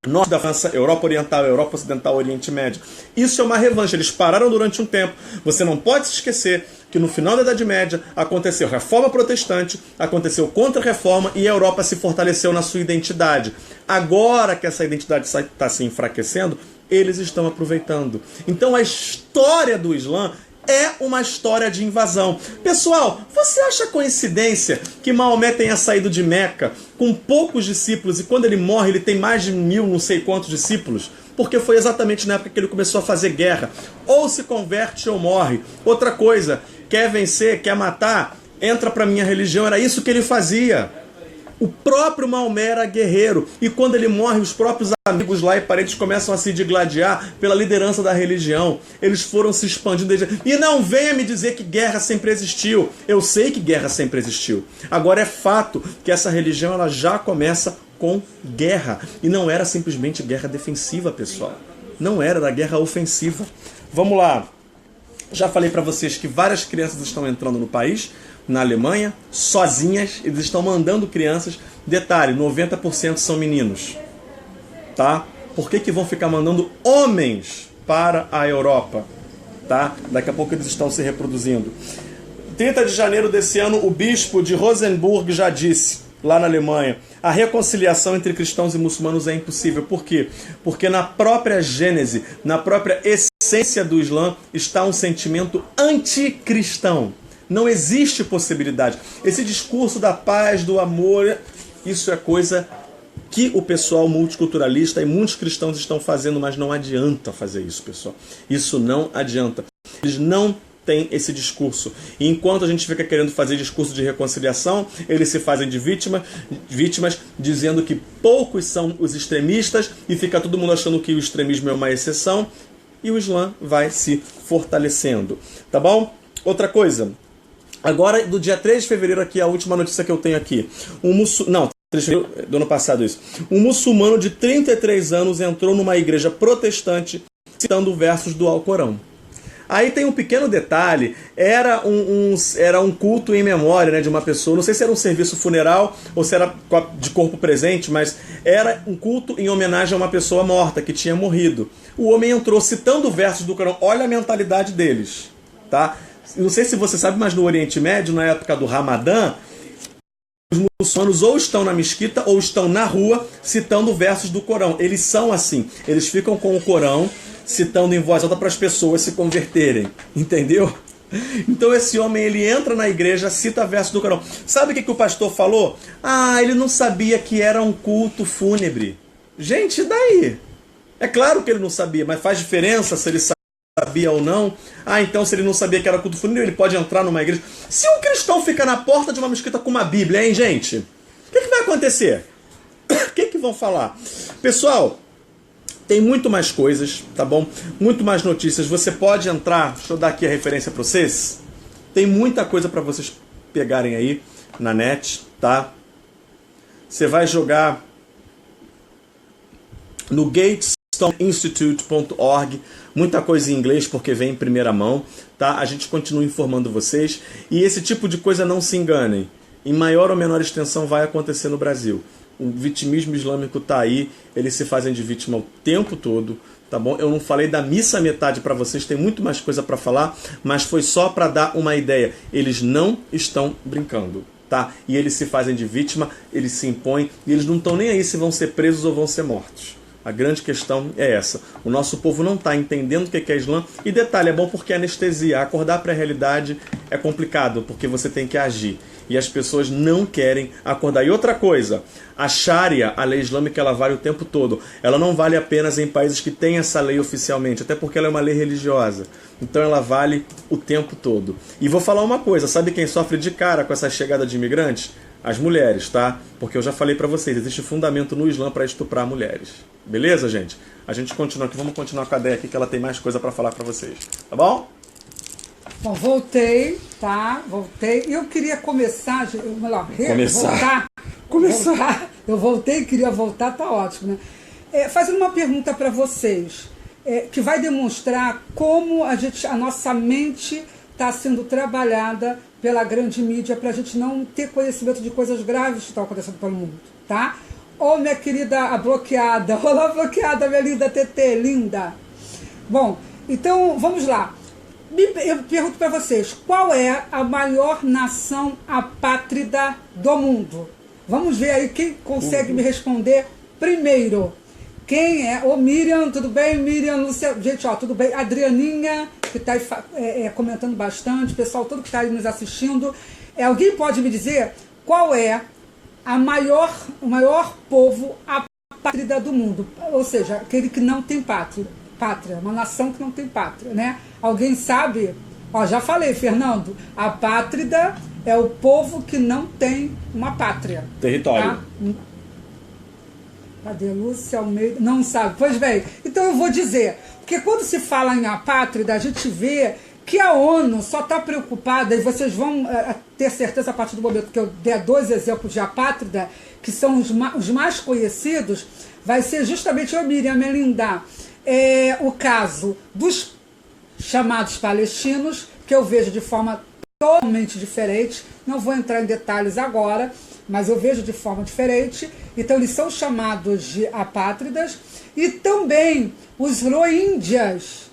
norte da França, Europa Oriental, Europa Ocidental, Oriente Médio. Isso é uma revanche. Eles pararam durante um tempo. Você não pode se esquecer que no final da Idade Média aconteceu reforma protestante, aconteceu contra-reforma e a Europa se fortaleceu na sua identidade. Agora que essa identidade está se enfraquecendo, eles estão aproveitando. Então a história do Islã é uma história de invasão. Pessoal, você acha coincidência que Maomé tenha saído de Meca com poucos discípulos e quando ele morre ele tem mais de 1000 não sei quantos discípulos? Porque foi exatamente na época que ele começou a fazer guerra. Ou se converte ou morre. Outra coisa, quer vencer, quer matar, entra para minha religião. Era isso que ele fazia. O próprio Maomé era guerreiro. E quando ele morre, os próprios amigos lá e parentes começam a se digladiar pela liderança da religião. Eles foram se expandindo. E não venha me dizer que guerra sempre existiu. Eu sei que guerra sempre existiu. Agora é fato que essa religião ela já começa com guerra. E não era simplesmente guerra defensiva, pessoal. Não era guerra ofensiva. Vamos lá. Já falei para vocês que várias crianças estão entrando no país, na Alemanha, sozinhas. Eles estão mandando crianças. Detalhe, 90% são meninos. Tá? Por que vão ficar mandando homens para a Europa? Tá? Daqui a pouco eles estão se reproduzindo. 30 de janeiro desse ano, o bispo de Rosenburg já disse, lá na Alemanha, a reconciliação entre cristãos e muçulmanos é impossível. Por quê? Porque na própria gênese, na própria essência do Islã, está um sentimento anticristão. Não existe possibilidade. Esse discurso da paz, do amor, isso é coisa que o pessoal multiculturalista e muitos cristãos estão fazendo, mas não adianta fazer isso, pessoal. Isso não adianta. Eles não têm esse discurso. E enquanto a gente fica querendo fazer discurso de reconciliação, eles se fazem de vítimas, dizendo que poucos são os extremistas e fica todo mundo achando que o extremismo é uma exceção e o Islã vai se fortalecendo. Tá bom? Outra coisa. Agora, do dia 3 de fevereiro, aqui, a última notícia que eu tenho aqui. Não, 3 de fevereiro do ano passado isso. Um muçulmano de 33 anos entrou numa igreja protestante citando versos do Alcorão. Aí tem um pequeno detalhe, era um culto em memória, né, de uma pessoa, não sei se era um serviço funeral ou se era de corpo presente, mas era um culto em homenagem a uma pessoa morta, que tinha morrido. O homem entrou citando versos do Alcorão, olha a mentalidade deles, tá? Não sei se você sabe, mas no Oriente Médio, na época do Ramadã, os muçulmanos ou estão na mesquita ou estão na rua citando versos do Corão. Eles são assim, eles ficam com o Corão citando em voz alta para as pessoas se converterem, entendeu? Então esse homem, ele entra na igreja, cita versos do Corão. Sabe o que o pastor falou? Ah, ele não sabia que era um culto fúnebre. Gente, e daí? É claro que ele não sabia, mas faz diferença se ele sabia ou não? Ah, então se ele não sabia que era culto fúnebre, ele pode entrar numa igreja. Se um cristão fica na porta de uma mesquita com uma Bíblia, hein, gente? O que vai acontecer? O que vão falar? Pessoal, tem muito mais coisas, tá bom? Muito mais notícias. Você pode entrar, deixa eu dar aqui a referência para vocês. Tem muita coisa para vocês pegarem aí na net, tá? Você vai jogar no gatestoneinstitute.org, muita coisa em inglês porque vem em primeira mão, tá? A gente continua informando vocês e esse tipo de coisa, não se enganem, em maior ou menor extensão vai acontecer no Brasil. O vitimismo islâmico tá aí, eles se fazem de vítima o tempo todo, tá bom? Eu não falei da missa metade para vocês, tem muito mais coisa para falar, mas foi só para dar uma ideia. Eles não estão brincando, tá? E eles se fazem de vítima, eles se impõem e eles não estão nem aí se vão ser presos ou vão ser mortos. A grande questão é essa. O nosso povo não está entendendo o que é Islã. E detalhe, é bom porque é anestesia. Acordar para a realidade é complicado, porque você tem que agir. E as pessoas não querem acordar. E outra coisa, a Sharia, a lei islâmica, ela vale o tempo todo. Ela não vale apenas em países que têm essa lei oficialmente, até porque ela é uma lei religiosa. Então ela vale o tempo todo. E vou falar uma coisa, sabe quem sofre de cara com essa chegada de imigrantes? As mulheres, tá? Porque eu já falei pra vocês, existe fundamento no Islã para estuprar mulheres. Beleza, gente? A gente continua aqui, vamos continuar com a Déia aqui, que ela tem mais coisa pra falar pra vocês. Tá bom? Bom, voltei, tá? Voltei. Eu queria começar... Começar. Eu voltei, queria voltar, tá ótimo, né? Fazendo uma pergunta pra vocês, que vai demonstrar como a nossa mente está sendo trabalhada pela grande mídia para a gente não ter conhecimento de coisas graves que estão acontecendo pelo mundo, tá? Ô, minha querida a bloqueada. Olá, bloqueada, minha linda TT, linda. Bom, então, vamos lá. Eu pergunto para vocês, qual é a maior nação apátrida do mundo? Vamos ver aí quem consegue me responder primeiro. Quem é? Ô, Miriam, tudo bem? Miriam, Lúcia, gente, ó, tudo bem? Adrianinha, que está comentando bastante, pessoal todo que está aí nos assistindo. Alguém pode me dizer qual é o maior povo apátrida do mundo? Ou seja, aquele que não tem pátria, uma nação que não tem pátria, né? Alguém sabe? Ó, já falei, Fernando, a apátrida é o povo que não tem uma pátria. Território. Tá? Cadê Lúcia Almeida? Não sabe. Pois bem, então eu vou dizer, porque quando se fala em apátrida, a gente vê que a ONU só está preocupada, e vocês vão ter certeza a partir do momento que eu der 2 exemplos de apátrida, que são os mais conhecidos, vai ser justamente, Miriam, Melinda, o caso dos chamados palestinos, que eu vejo de forma totalmente diferente, não vou entrar em detalhes agora, mas eu vejo de forma diferente. Então eles são chamados de apátridas. E também os Rohingyas,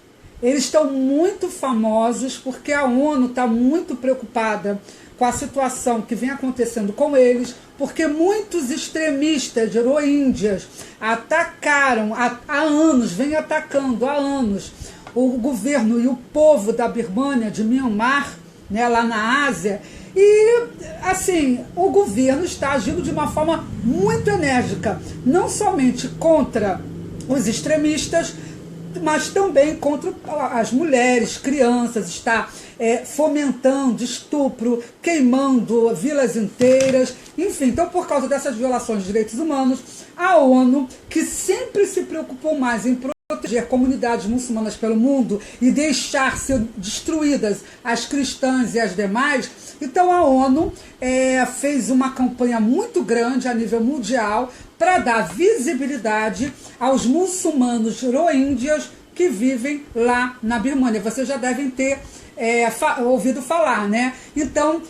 eles estão muito famosos porque a ONU está muito preocupada com a situação que vem acontecendo com eles, porque muitos extremistas de Rohingyas atacaram há anos, vem atacando há anos o governo e o povo da Birmânia, de Myanmar, né, lá na Ásia. E, assim, o governo está agindo de uma forma muito enérgica, não somente contra os extremistas, mas também contra as mulheres, crianças, está fomentando estupro, queimando vilas inteiras, enfim. Então, por causa dessas violações de direitos humanos, a ONU, que sempre se preocupou mais em proteger comunidades muçulmanas pelo mundo e deixar ser destruídas as cristãs e as demais, então a ONU fez uma campanha muito grande a nível mundial para dar visibilidade aos muçulmanos rohingyas que vivem lá na Birmânia. Vocês já devem ter ouvido falar, né? Então,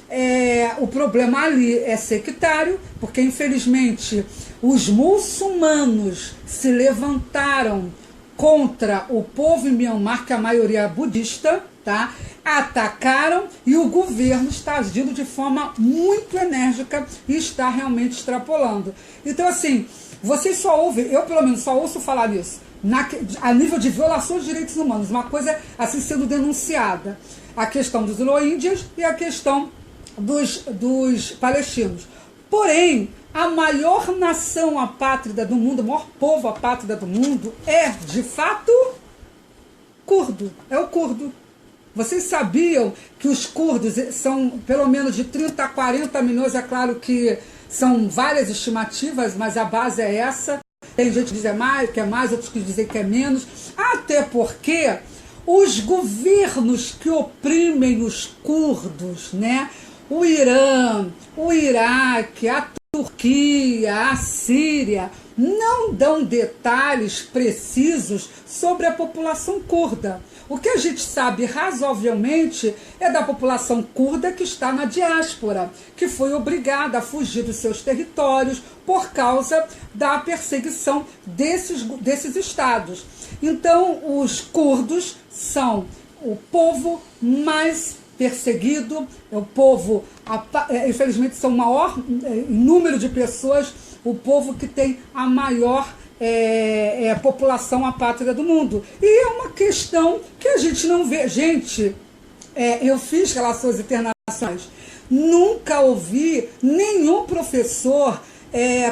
o problema ali é sectário, porque infelizmente os muçulmanos se levantaram contra o povo em Myanmar, que a maioria é budista, tá? Atacaram, e o governo está agindo de forma muito enérgica e está realmente extrapolando. Então, assim, vocês só ouvem, eu pelo menos só ouço falar nisso, a nível de violações de direitos humanos, uma coisa assim sendo denunciada. A questão dos Rohingyas e a questão dos palestinos. Porém, a maior nação apátrida do mundo, o maior povo apátrida do mundo é, de fato, curdo. É o curdo. Vocês sabiam que os curdos são pelo menos de 30 a 40 milhões? É claro que são várias estimativas, mas a base é essa. Tem gente que diz que é mais, outros que dizem que é menos. Até porque os governos que oprimem os curdos, né? O Irã, o Iraque, a Turquia, a Síria, não dão detalhes precisos sobre a população curda. O que a gente sabe razoavelmente é da população curda que está na diáspora, que foi obrigada a fugir dos seus territórios por causa da perseguição desses estados. Então, os curdos são o povo mais perseguido, é o povo, infelizmente, são o maior número de pessoas, o povo que tem a maior população apátrida do mundo. E é uma questão que a gente não vê. Gente, eu fiz relações internacionais, nunca ouvi nenhum professor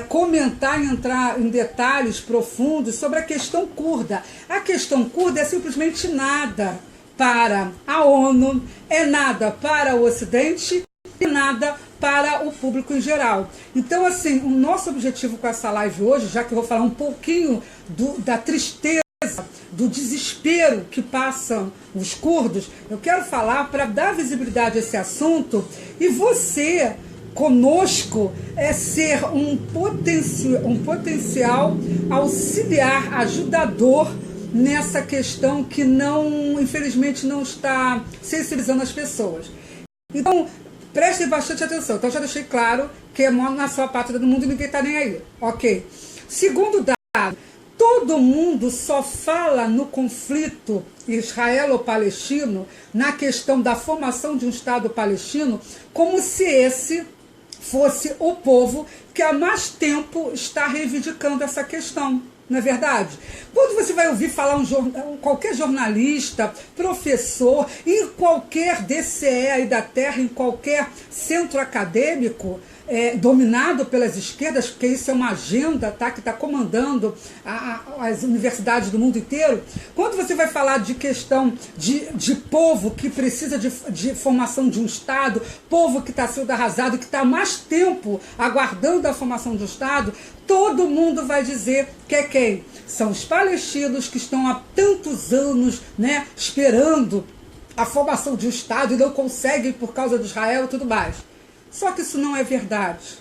comentar e entrar em detalhes profundos sobre a questão curda. A questão curda é simplesmente nada para a ONU, é nada para o Ocidente e nada para o público em geral. Então, assim, o nosso objetivo com essa live hoje, já que eu vou falar um pouquinho da tristeza, do desespero que passam os curdos, eu quero falar para dar visibilidade a esse assunto e você, conosco, ser um potencial auxiliar, ajudador nessa questão que não, infelizmente, não está sensibilizando as pessoas. Então, Prestem bastante atenção. Então, já deixei claro que é na sua pátria do mundo e ninguém está nem aí. Ok. Segundo dado, todo mundo só fala no conflito israelo-palestino, na questão da formação de um Estado palestino, como se esse fosse o povo que há mais tempo está reivindicando essa questão. Não é verdade? Quando você vai ouvir falar qualquer jornalista, professor, em qualquer DCE aí da Terra, em qualquer centro acadêmico, dominado pelas esquerdas, porque isso é uma agenda, tá, que está comandando as universidades do mundo inteiro, quando você vai falar de questão de povo que precisa de formação de um Estado, povo que está sendo arrasado, que está há mais tempo aguardando a formação de um Estado, todo mundo vai dizer que é quem? São os palestinos que estão há tantos anos, né, esperando a formação de um Estado e não conseguem por causa de Israel e tudo mais. Só que isso não é verdade.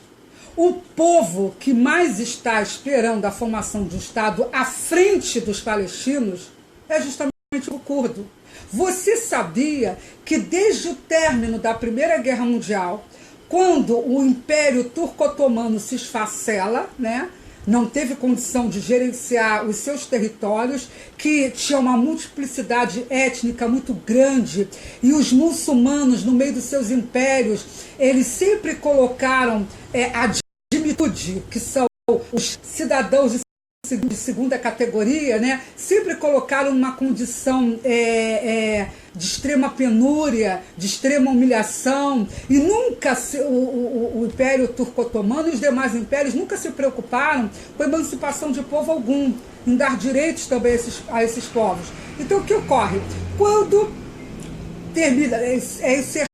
O povo que mais está esperando a formação de um Estado à frente dos palestinos é justamente o curdo. Você sabia que desde o término da Primeira Guerra Mundial, quando o Império Turco-Otomano se esfacela, né, não teve condição de gerenciar os seus territórios, que tinha uma multiplicidade étnica muito grande, e os muçulmanos, no meio dos seus impérios, eles sempre colocaram a dignidade, que são os cidadãos de segunda categoria, né, sempre colocaram uma condição de extrema penúria, de extrema humilhação, e nunca o Império Turco-Otomano e os demais impérios nunca se preocuparam com a emancipação de povo algum, em dar direitos também a esses povos. Então o que ocorre? Quando termina, encerrado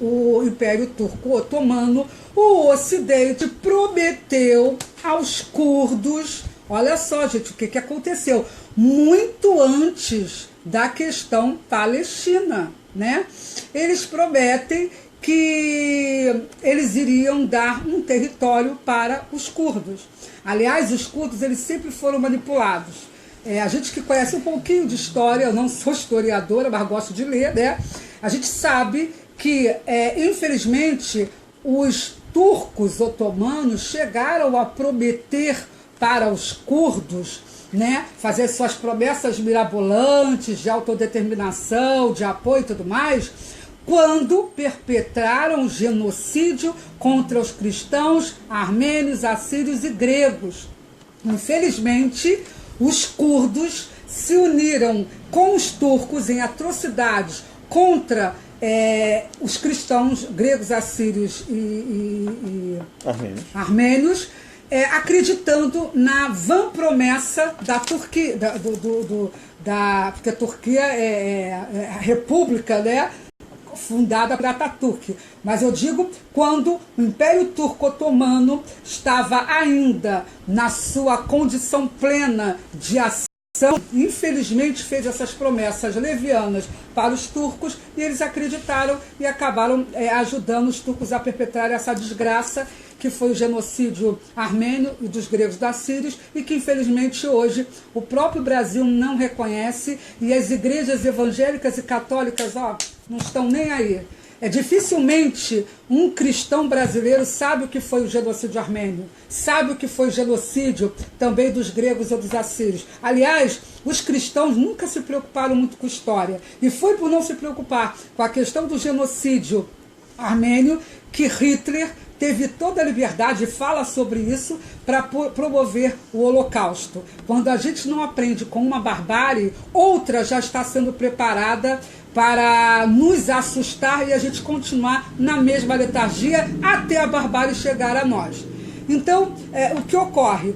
o Império Turco-Otomano, o Ocidente prometeu aos curdos, olha só, gente, o que aconteceu? Muito antes da questão palestina, né? Eles prometem que eles iriam dar um território para os curdos. Aliás, os curdos, eles sempre foram manipulados. A gente que conhece um pouquinho de história, eu não sou historiadora, mas gosto de ler, né? A gente sabe que, infelizmente, os turcos otomanos chegaram a prometer para os curdos, né, fazer suas promessas mirabolantes de autodeterminação, de apoio e tudo mais, quando perpetraram o genocídio contra os cristãos, armênios, assírios e gregos. Infelizmente, os curdos se uniram com os turcos em atrocidades contra os cristãos gregos, assírios e armênios, acreditando na vã promessa da Turquia, porque a Turquia é a república, né, fundada por Ataturk. Mas eu digo, quando o Império Turco-Otomano estava ainda na sua condição plena de ação, infelizmente fez essas promessas levianas para os turcos, e eles acreditaram e acabaram ajudando os turcos a perpetrar essa desgraça, que foi o genocídio armênio e dos gregos da Síria, e que infelizmente hoje o próprio Brasil não reconhece, e as igrejas evangélicas e católicas não estão nem aí. Dificilmente um cristão brasileiro sabe o que foi o genocídio armênio, sabe o que foi o genocídio também dos gregos ou dos assírios. Aliás, os cristãos nunca se preocuparam muito com história, e foi por não se preocupar com a questão do genocídio armênio que Hitler teve toda a liberdade, e fala sobre isso, para promover o Holocausto. Quando a gente não aprende com uma barbárie, outra já está sendo preparada para nos assustar e a gente continuar na mesma letargia até a barbárie chegar a nós. Então, o que ocorre?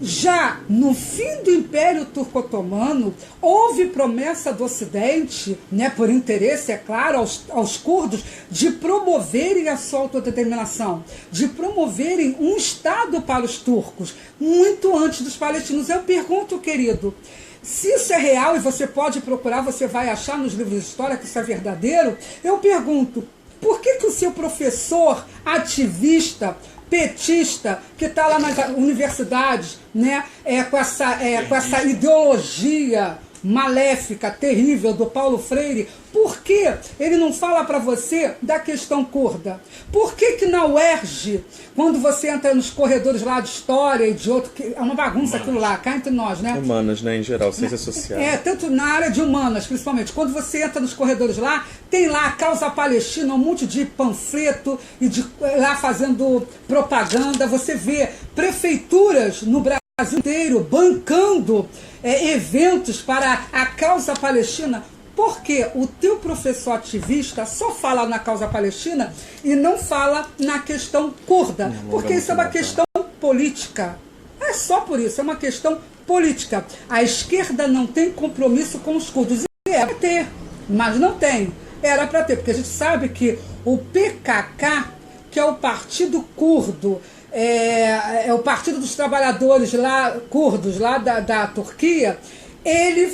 Já no fim do Império Turco-Otomano, houve promessa do Ocidente, né, por interesse, é claro, aos curdos, de promoverem a sua autodeterminação, de promoverem um Estado para os turcos, muito antes dos palestinos. Eu pergunto, querido, se isso é real, e você pode procurar, você vai achar nos livros de história que isso é verdadeiro, eu pergunto, por que o seu professor ativista, petista, que está lá nas universidades, né, com essa ideologia maléfica, terrível do Paulo Freire, por que ele não fala para você da questão curda? Por que na UERJ, quando você entra nos corredores lá de história e de outro, que é uma bagunça aquilo lá, cá entre nós, né? Humanas, né, em geral, ciências sociais. Tanto na área de humanas, principalmente. Quando você entra nos corredores lá, tem lá a causa palestina, um monte de panfleto e lá fazendo propaganda. Você vê prefeituras no Brasil inteiro bancando eventos para a causa palestina. Porque o teu professor ativista só fala na causa palestina e não fala na questão curda. Porque isso é uma questão política. É só por isso, é uma questão política. A esquerda não tem compromisso com os curdos. E era para ter, mas não tem. Era para ter, porque a gente sabe que o PKK, que é o Partido Curdo, é o Partido dos Trabalhadores lá, curdos lá da Turquia, ele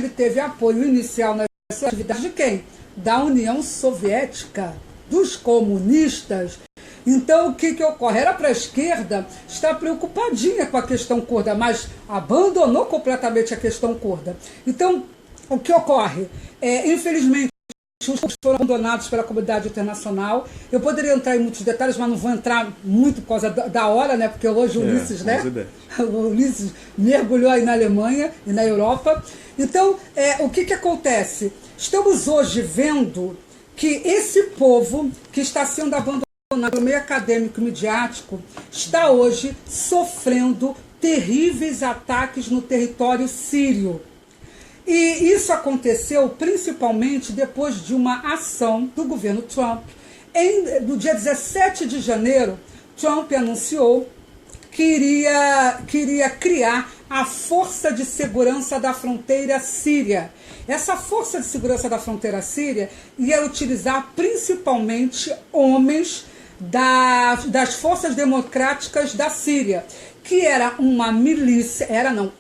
teve apoio inicial nas atividades de quem? Da União Soviética, dos comunistas. Então, o que ocorre? Era para a esquerda estar preocupadinha com a questão curda, mas abandonou completamente a questão curda. Então, o que ocorre? Infelizmente, os curdos foram abandonados pela comunidade internacional. Eu poderia entrar em muitos detalhes, mas não vou entrar muito por causa da hora, né? Porque hoje o Ulisses, né? O Ulisses mergulhou aí na Alemanha e na Europa. Então, o que acontece? Estamos hoje vendo que esse povo que está sendo abandonado no meio acadêmico e midiático está hoje sofrendo terríveis ataques no território sírio. E isso aconteceu principalmente depois de uma ação do governo Trump. No dia 17 de janeiro, Trump anunciou que iria criar a Força de Segurança da Fronteira Síria. Essa Força de Segurança da Fronteira Síria ia utilizar principalmente homens das Forças Democráticas da Síria, que era uma milícia,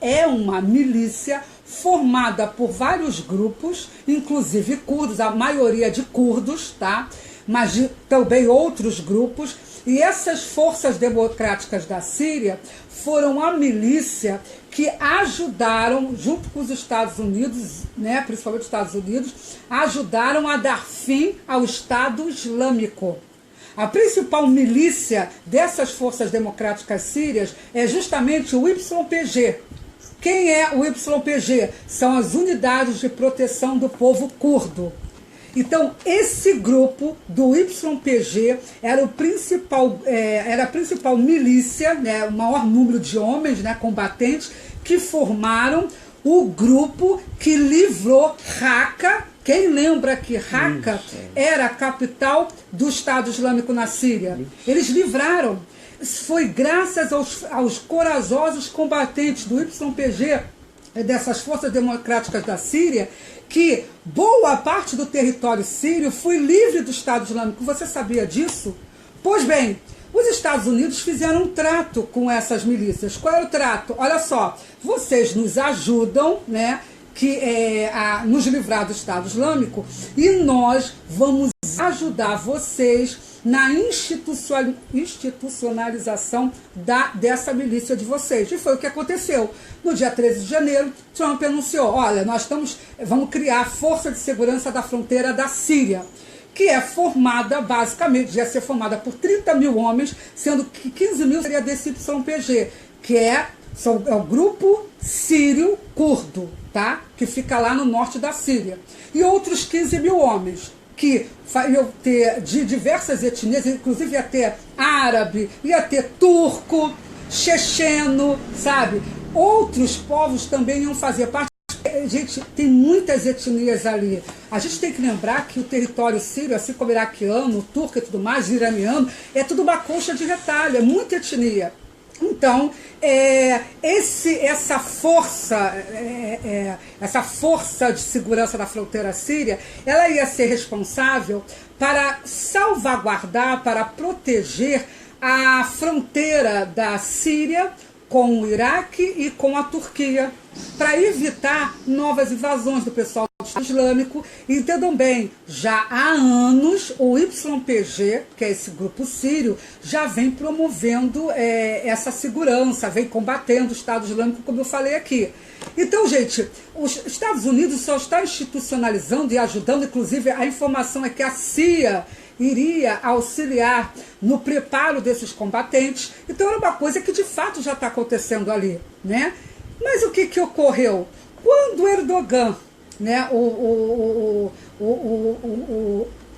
é uma milícia formada por vários grupos, inclusive curdos, a maioria de curdos, tá? Mas também outros grupos, e essas forças democráticas da Síria foram a milícia que ajudaram, junto com os Estados Unidos, né, principalmente os Estados Unidos, ajudaram a dar fim ao Estado Islâmico. A principal milícia dessas forças democráticas sírias é justamente o YPG. Quem é o YPG? São as Unidades de Proteção do Povo Curdo. Então, esse grupo do YPG era a principal milícia, né, o maior número de homens, né, combatentes, que formaram o grupo que livrou Raqqa. Quem lembra que Raqqa era a capital do Estado Islâmico na Síria? Eles livraram. Foi graças aos corajosos combatentes do YPG, dessas forças democráticas da Síria, que boa parte do território sírio foi livre do Estado Islâmico. Você sabia disso? Pois bem, os Estados Unidos fizeram um trato com essas milícias. Qual era o trato? Olha só, vocês nos ajudam, né, a nos livrar do Estado Islâmico, e nós vamos ajudar vocês na institucionalização dessa milícia de vocês. E foi o que aconteceu. No dia 13 de janeiro, Trump anunciou, olha, vamos criar a Força de Segurança da Fronteira da Síria, que é formada, basicamente, ia ser formada por 30 mil homens, sendo que 15 mil seria desse YPG, que é o grupo sírio curdo, tá? Que fica lá no norte da Síria. E outros 15 mil homens, que iam ter de diversas etnias, inclusive ia ter árabe, ia ter turco, checheno, sabe? Outros povos também iam fazer parte. Gente, tem muitas etnias ali. A gente tem que lembrar que o território sírio, assim como iraquiano, turco e tudo mais, iraniano, é tudo uma concha de retalho, é muita etnia. Então, essa força de segurança da fronteira síria, ela ia ser responsável para salvaguardar, para proteger a fronteira da Síria com o Iraque e com a Turquia. para evitar novas invasões do pessoal do Estado Islâmico. Entendam bem, já há anos o YPG, que é esse grupo sírio, já vem promovendo essa segurança, vem combatendo o Estado Islâmico, como eu falei aqui. Então, gente, os Estados Unidos só está institucionalizando e ajudando, inclusive a informação é que a CIA iria auxiliar no preparo desses combatentes. Então era uma coisa que de fato já está acontecendo ali, né? Mas o que ocorreu? Quando Erdogan, né, o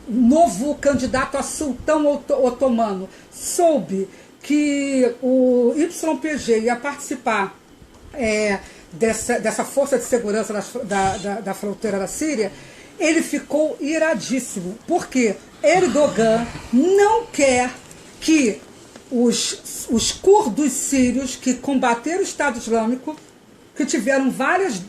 novo candidato a sultão otomano, soube que o YPG ia participar dessa força de segurança da fronteira da Síria, ele ficou iradíssimo. Por quê? Erdogan não quer que os curdos sírios que combateram o Estado Islâmico, que tiveram várias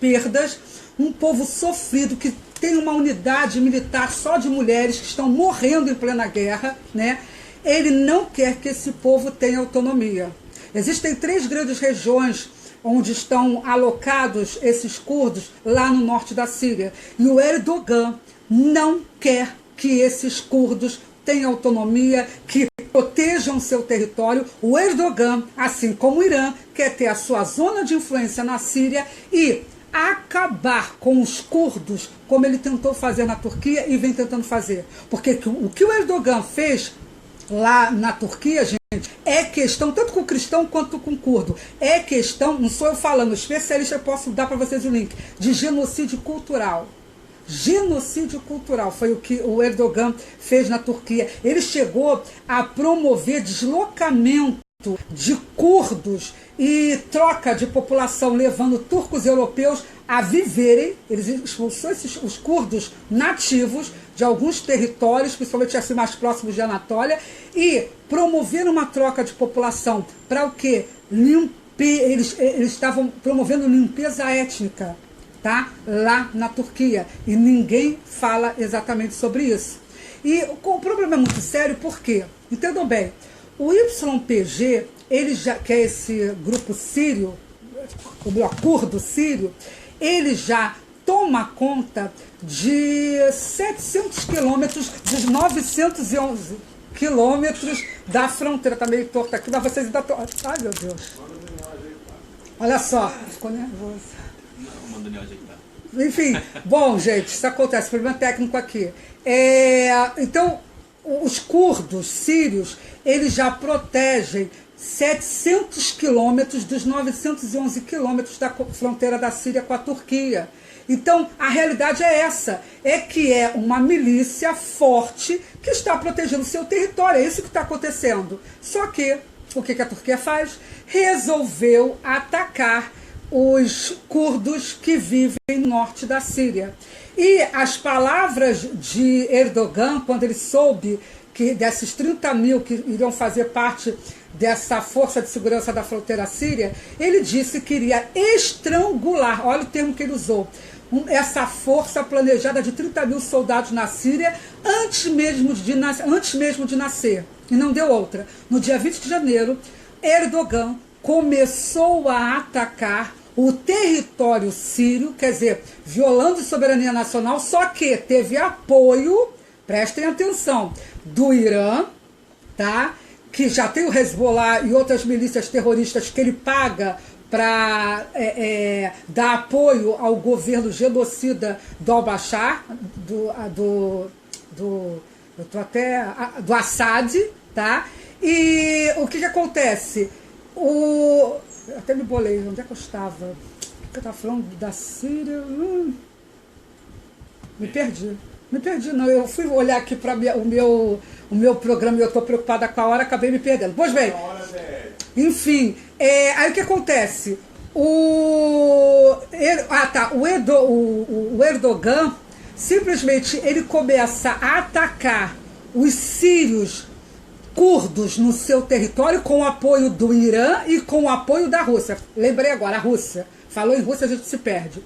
perdas, um povo sofrido, que tem uma unidade militar só de mulheres que estão morrendo em plena guerra, né? Ele não quer que esse povo tenha autonomia. Existem 3 grandes regiões onde estão alocados esses curdos, lá no norte da Síria. E o Erdogan não quer que esses curdos tenham autonomia, que protejam seu território. O Erdogan, assim como o Irã, quer ter a sua zona de influência na Síria e acabar com os curdos, como ele tentou fazer na Turquia e vem tentando fazer. Porque o que o Erdogan fez lá na Turquia, gente, é questão, tanto com cristão quanto com curdo, é questão, não sou eu falando, especialista, eu posso dar para vocês o link, de genocídio cultural. Genocídio cultural foi o que o Erdogan fez na Turquia. Ele chegou a promover deslocamento de curdos e troca de população, levando turcos europeus a viverem. Eles expulsou os curdos nativos de alguns territórios, principalmente assim mais próximos de Anatólia, e promoveram uma troca de população para o quê? Eles estavam promovendo limpeza étnica, tá? Lá na Turquia. E ninguém fala exatamente sobre isso. E o problema é muito sério, por quê? Entendam bem, o YPG, que é esse grupo sírio, o curdo sírio, ele já toma conta de 700 quilômetros dos 911 quilômetros da fronteira. Está meio torto aqui, mas vocês ainda estão... Ai, meu Deus. Olha só, ficou nervoso. Enfim, bom, gente, isso acontece, problema técnico aqui. Então, os curdos sírios, eles já protegem 700 quilômetros dos 911 quilômetros da fronteira da Síria com a Turquia. Então, a realidade é essa, é que é uma milícia forte que está protegendo o seu território, é isso que está acontecendo. Só que, o que a Turquia faz? Resolveu atacar os curdos que vivem no norte da Síria. E as palavras de Erdogan, quando ele soube que desses 30 mil que iriam fazer parte dessa força de segurança da fronteira síria, ele disse que iria estrangular, olha o termo que ele usou, essa força planejada de 30 mil soldados na Síria antes mesmo de nascer. E não deu outra. No dia 20 de janeiro, Erdogan começou a atacar o território sírio, quer dizer, violando a soberania nacional, só que teve apoio, prestem atenção, do Irã, tá? Que já tem o Hezbollah e outras milícias terroristas que ele paga para dar apoio ao governo genocida do al-Bashar, do Assad, tá? E o que acontece? Eu até me bolei, onde é que eu estava? O que eu estava falando da Síria? Me perdi, não. Eu fui olhar aqui para o meu programa e eu estou preocupada com a hora, acabei me perdendo. Pois bem, enfim, aí o que acontece? O Erdogan, simplesmente, ele começa a atacar os sírios curdos no seu território com o apoio do Irã e com o apoio da Rússia. Lembrei agora, a Rússia. Falou em Rússia, a gente se perde.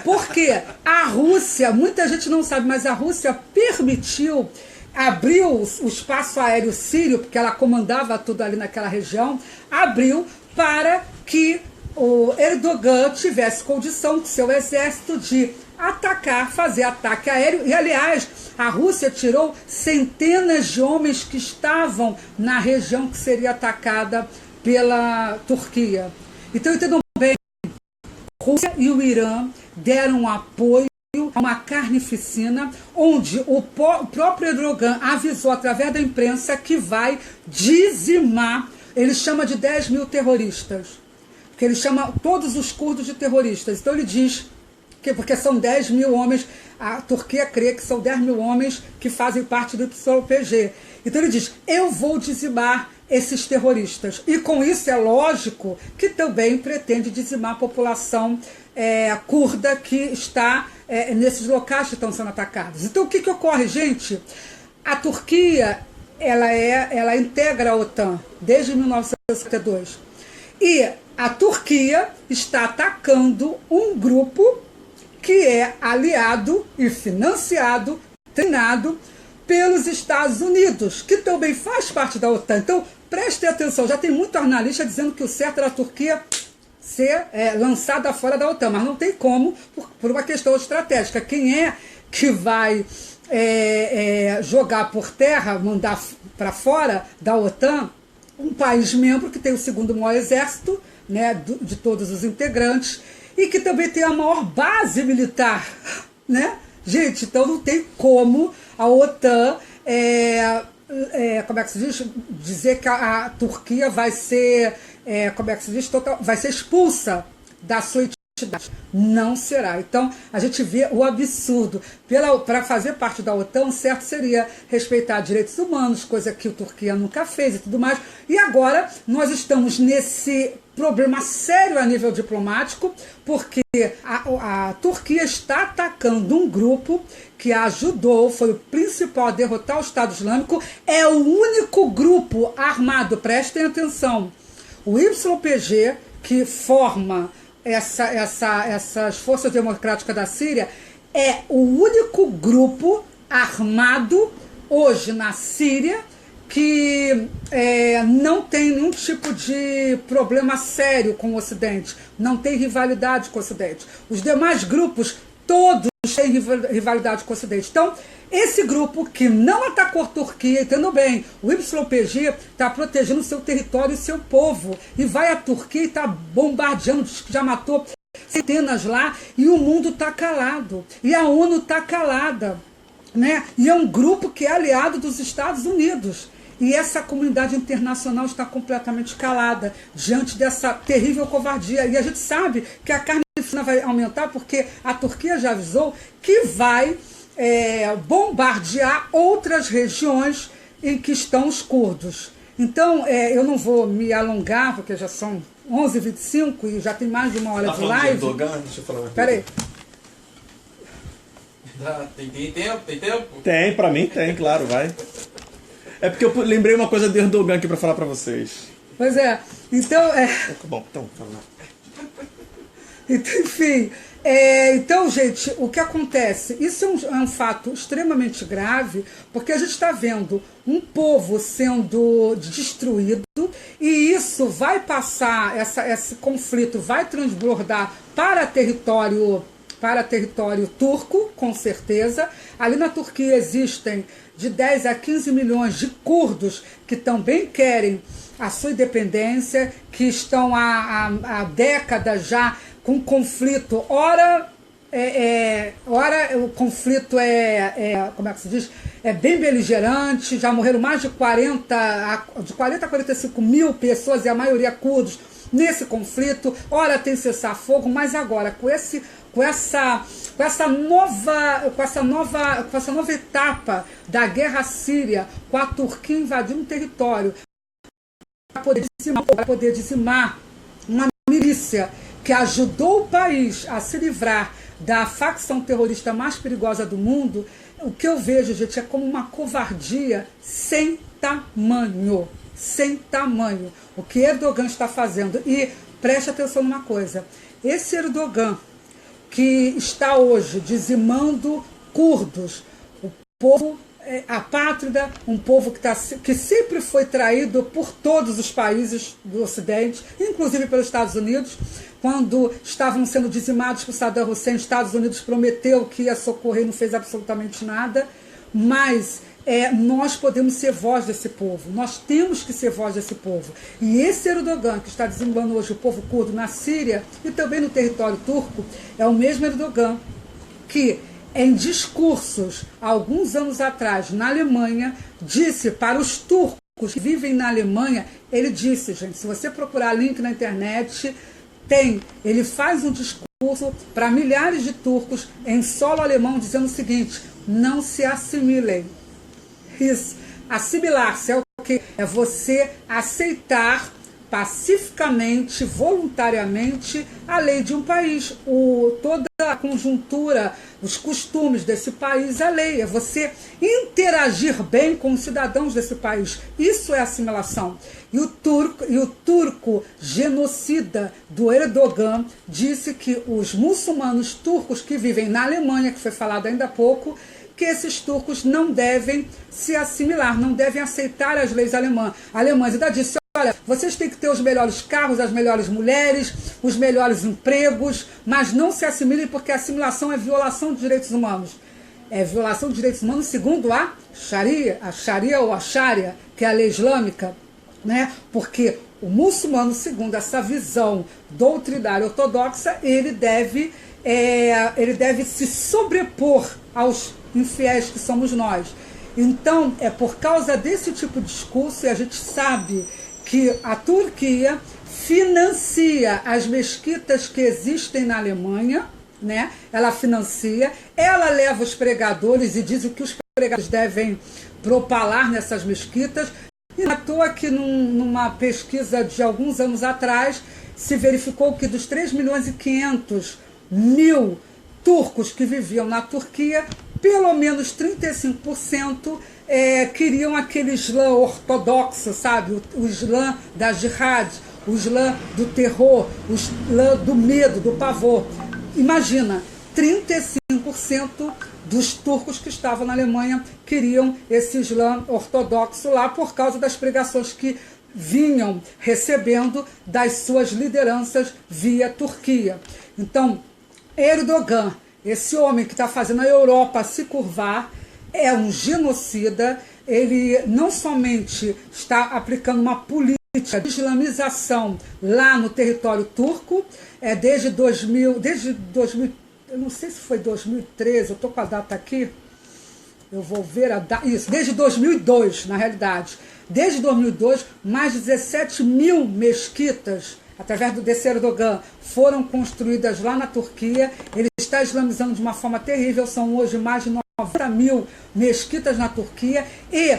Porque a Rússia, muita gente não sabe, mas a Rússia permitiu, abriu o espaço aéreo sírio, porque ela comandava tudo ali naquela região, abriu para que o Erdogan tivesse condição com seu exército de atacar, fazer ataque aéreo. E, aliás, a Rússia tirou centenas de homens que estavam na região que seria atacada pela Turquia. Então, entendam bem, a Rússia e o Irã deram apoio a uma carnificina, onde o próprio Erdogan avisou através da imprensa que vai dizimar, ele chama de 10 mil terroristas, porque ele chama todos os curdos de terroristas. Então ele diz que, porque são 10 mil homens, a Turquia crê que são 10 mil homens que fazem parte do YPG. Então ele diz, eu vou dizimar esses terroristas. E com isso é lógico que também pretende dizimar a população curda que está nesses locais que estão sendo atacados. Então o que ocorre, gente? A Turquia ela integra a OTAN desde 1962. E a Turquia está atacando um grupo que é aliado e financiado, treinado pelos Estados Unidos, que também faz parte da OTAN. Então, prestem atenção, já tem muito jornalista dizendo que o certo era a Turquia ser lançada fora da OTAN, mas não tem como, por uma questão estratégica. Quem é que vai jogar por terra, mandar para fora da OTAN, um país membro que tem o segundo maior exército, né, de todos os integrantes, e que também tem a maior base militar, né? Gente, então não tem como a OTAN, como é que se diz, dizer que a Turquia vai ser, como é que se diz, vai ser expulsa da sua entidade. Não será. Então, a gente vê o absurdo. Para fazer parte da OTAN, certo seria respeitar direitos humanos, coisa que a Turquia nunca fez e tudo mais. E agora, nós estamos nesse problema sério a nível diplomático, porque a Turquia está atacando um grupo que a ajudou, foi o principal a derrotar o Estado Islâmico, é o único grupo armado, prestem atenção, o YPG, que forma essas forças democráticas da Síria, é o único grupo armado hoje na Síria que não tem nenhum tipo de problema sério com o Ocidente, não tem rivalidade com o Ocidente. Os demais grupos, todos têm rivalidade com o Ocidente. Então, esse grupo que não atacou a Turquia, entendam bem, o YPG está protegendo o seu território e o seu povo, e vai à Turquia e está bombardeando, diz que já matou centenas lá, e o mundo está calado, e a ONU está calada, né? E é um grupo que é aliado dos Estados Unidos. E essa comunidade internacional está completamente calada diante dessa terrível covardia. E a gente sabe que a carnificina vai aumentar porque a Turquia já avisou que vai bombardear outras regiões em que estão os curdos. Então, eu não vou me alongar, porque já são 11h25 e já tem mais de uma hora de live. Erdogan? Deixa eu falar. Peraí. Tem tempo? Tem tempo? Tem, pra mim tem, claro, vai. É porque eu lembrei uma coisa do Erdogan aqui pra falar pra vocês. Pois é. Então, Bom, então, fala. Então, enfim, então, gente, o que acontece? Isso é um fato extremamente grave, porque a gente está vendo um povo sendo destruído, e isso vai passar, esse conflito vai transbordar para território turco, com certeza. Ali na Turquia existem de 10 a 15 milhões de curdos que também querem a sua independência, que estão há décadas já com conflito. Ora o conflito como é que se diz? É bem beligerante, já morreram mais de 40 a 45 mil pessoas, e a maioria curdos, nesse conflito. Ora tem cessar-fogo, mas agora com essa nova etapa da guerra síria, com a Turquia invadindo um território para poder dizimar uma milícia que ajudou o país a se livrar da facção terrorista mais perigosa do mundo, o que eu vejo, gente, é como uma covardia sem tamanho. Sem tamanho. O que Erdogan está fazendo. E preste atenção numa coisa. Esse Erdogan que está hoje dizimando curdos, o povo apátrida, um povo que sempre foi traído por todos os países do Ocidente, inclusive pelos Estados Unidos. Quando estavam sendo dizimados por Saddam Hussein, os Estados Unidos prometeu que ia socorrer e não fez absolutamente nada. Mas nós podemos ser voz desse povo, nós temos que ser voz desse povo. E esse Erdogan que está dizimando hoje o povo curdo na Síria e também no território turco, é o mesmo Erdogan que, em discursos, há alguns anos atrás, na Alemanha, disse para os turcos que vivem na Alemanha, ele disse, gente, se você procurar link na internet, ele faz um discurso para milhares de turcos em solo alemão, dizendo o seguinte: não se assimilem. Isso, assimilar-se é o que? É você aceitar pacificamente, voluntariamente, a lei de um país, toda a conjuntura, os costumes desse país, a lei. É você interagir bem com os cidadãos desse país. Isso é assimilação. E o turco genocida do Erdogan disse que os muçulmanos turcos que vivem na Alemanha, que foi falado ainda há pouco, que esses turcos não devem se assimilar, não devem aceitar as leis alemãs. Ainda disse: olha, vocês têm que ter os melhores carros, as melhores mulheres, os melhores empregos, mas não se assimilem, porque a assimilação é violação de direitos humanos. É violação de direitos humanos segundo a Sharia ou a Sharia, que é a lei islâmica, né? Porque o muçulmano, segundo essa visão doutrinária ortodoxa, ele deve se sobrepor aos infiéis que somos nós. Então, é por causa desse tipo de discurso, e a gente sabe que a Turquia financia as mesquitas que existem na Alemanha, né? Ela financia, ela leva os pregadores e diz o que os pregadores devem propalar nessas mesquitas. E à toa que numa pesquisa de alguns anos atrás se verificou que dos 3.500.000 turcos que viviam na Turquia, pelo menos 35% queriam aquele Islã ortodoxo, sabe? O Islã da jihad, o Islã do terror, o Islã do medo, do pavor. Imagina, 35% dos turcos que estavam na Alemanha queriam esse Islã ortodoxo lá por causa das pregações que vinham recebendo das suas lideranças via Turquia. Então, Erdogan, esse homem que está fazendo a Europa se curvar, é um genocida. Ele não somente está aplicando uma política de islamização lá no território turco, desde 2000, eu não sei se foi 2013, eu estou com a data aqui, eu vou ver a data, isso, desde 2002, na realidade. Desde 2002, mais de 17.000 mesquitas, através desse Erdogan, foram construídas lá na Turquia. Ele está islamizando de uma forma terrível, são hoje mais de 90.000 mesquitas na Turquia. E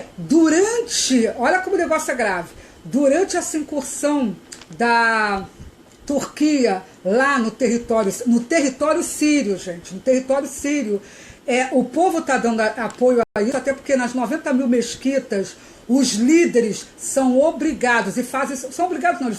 olha como o negócio é grave, durante essa incursão da Turquia lá no território sírio, gente, no território sírio, o povo está dando apoio a isso, até porque nas 90.000 mesquitas, os líderes são obrigados, eles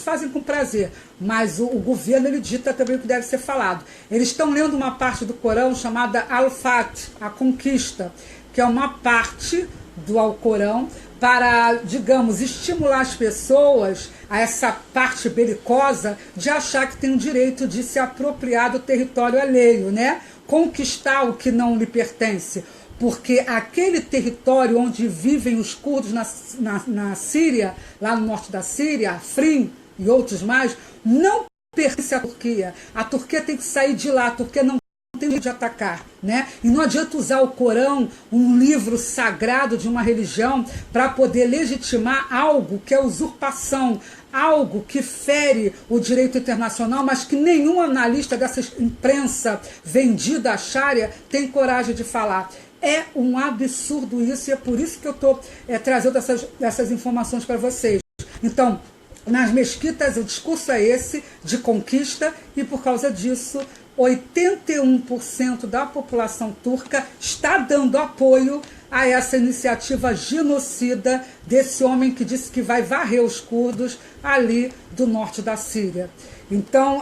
fazem com prazer, mas o governo ele dita também o que deve ser falado. Eles estão lendo uma parte do Corão chamada Al-Fat, a conquista, que é uma parte do Alcorão para, digamos, estimular as pessoas a essa parte belicosa de achar que tem o direito de se apropriar do território alheio, né? Conquistar o que não lhe pertence. Porque aquele território onde vivem os curdos na Síria, lá no norte da Síria, Afrin e outros mais, não pertence à Turquia. A Turquia tem que sair de lá, a Turquia não tem jeito de atacar, né? E não adianta usar o Corão, um livro sagrado de uma religião, para poder legitimar algo que é usurpação, algo que fere o direito internacional, mas que nenhum analista dessa imprensa vendida à Sharia tem coragem de falar. É um absurdo isso, e é por isso que eu estou trazendo essas informações para vocês. Então, nas mesquitas, o discurso é esse, de conquista, e por causa disso, 81% da população turca está dando apoio a essa iniciativa genocida desse homem que disse que vai varrer os curdos ali do norte da Síria. Então,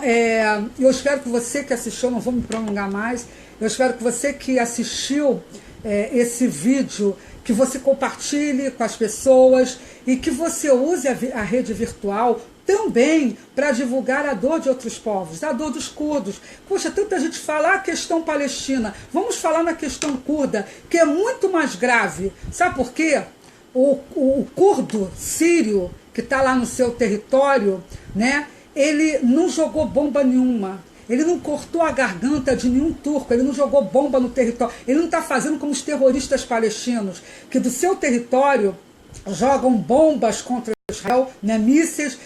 eu espero que você que assistiu, não vou me prolongar mais, eu espero que você que assistiu esse vídeo que você compartilhe com as pessoas e que você use a rede virtual também para divulgar a dor de outros povos, a dor dos curdos. Poxa, tanta gente fala a questão palestina, vamos falar na questão curda, que é muito mais grave. Sabe por quê? O curdo sírio, que está lá no seu território, né, ele não jogou bomba nenhuma. Ele não cortou a garganta de nenhum turco, ele não jogou bomba no território. Ele não está fazendo como os terroristas palestinos, que do seu território jogam bombas contra Israel, né, mísseis,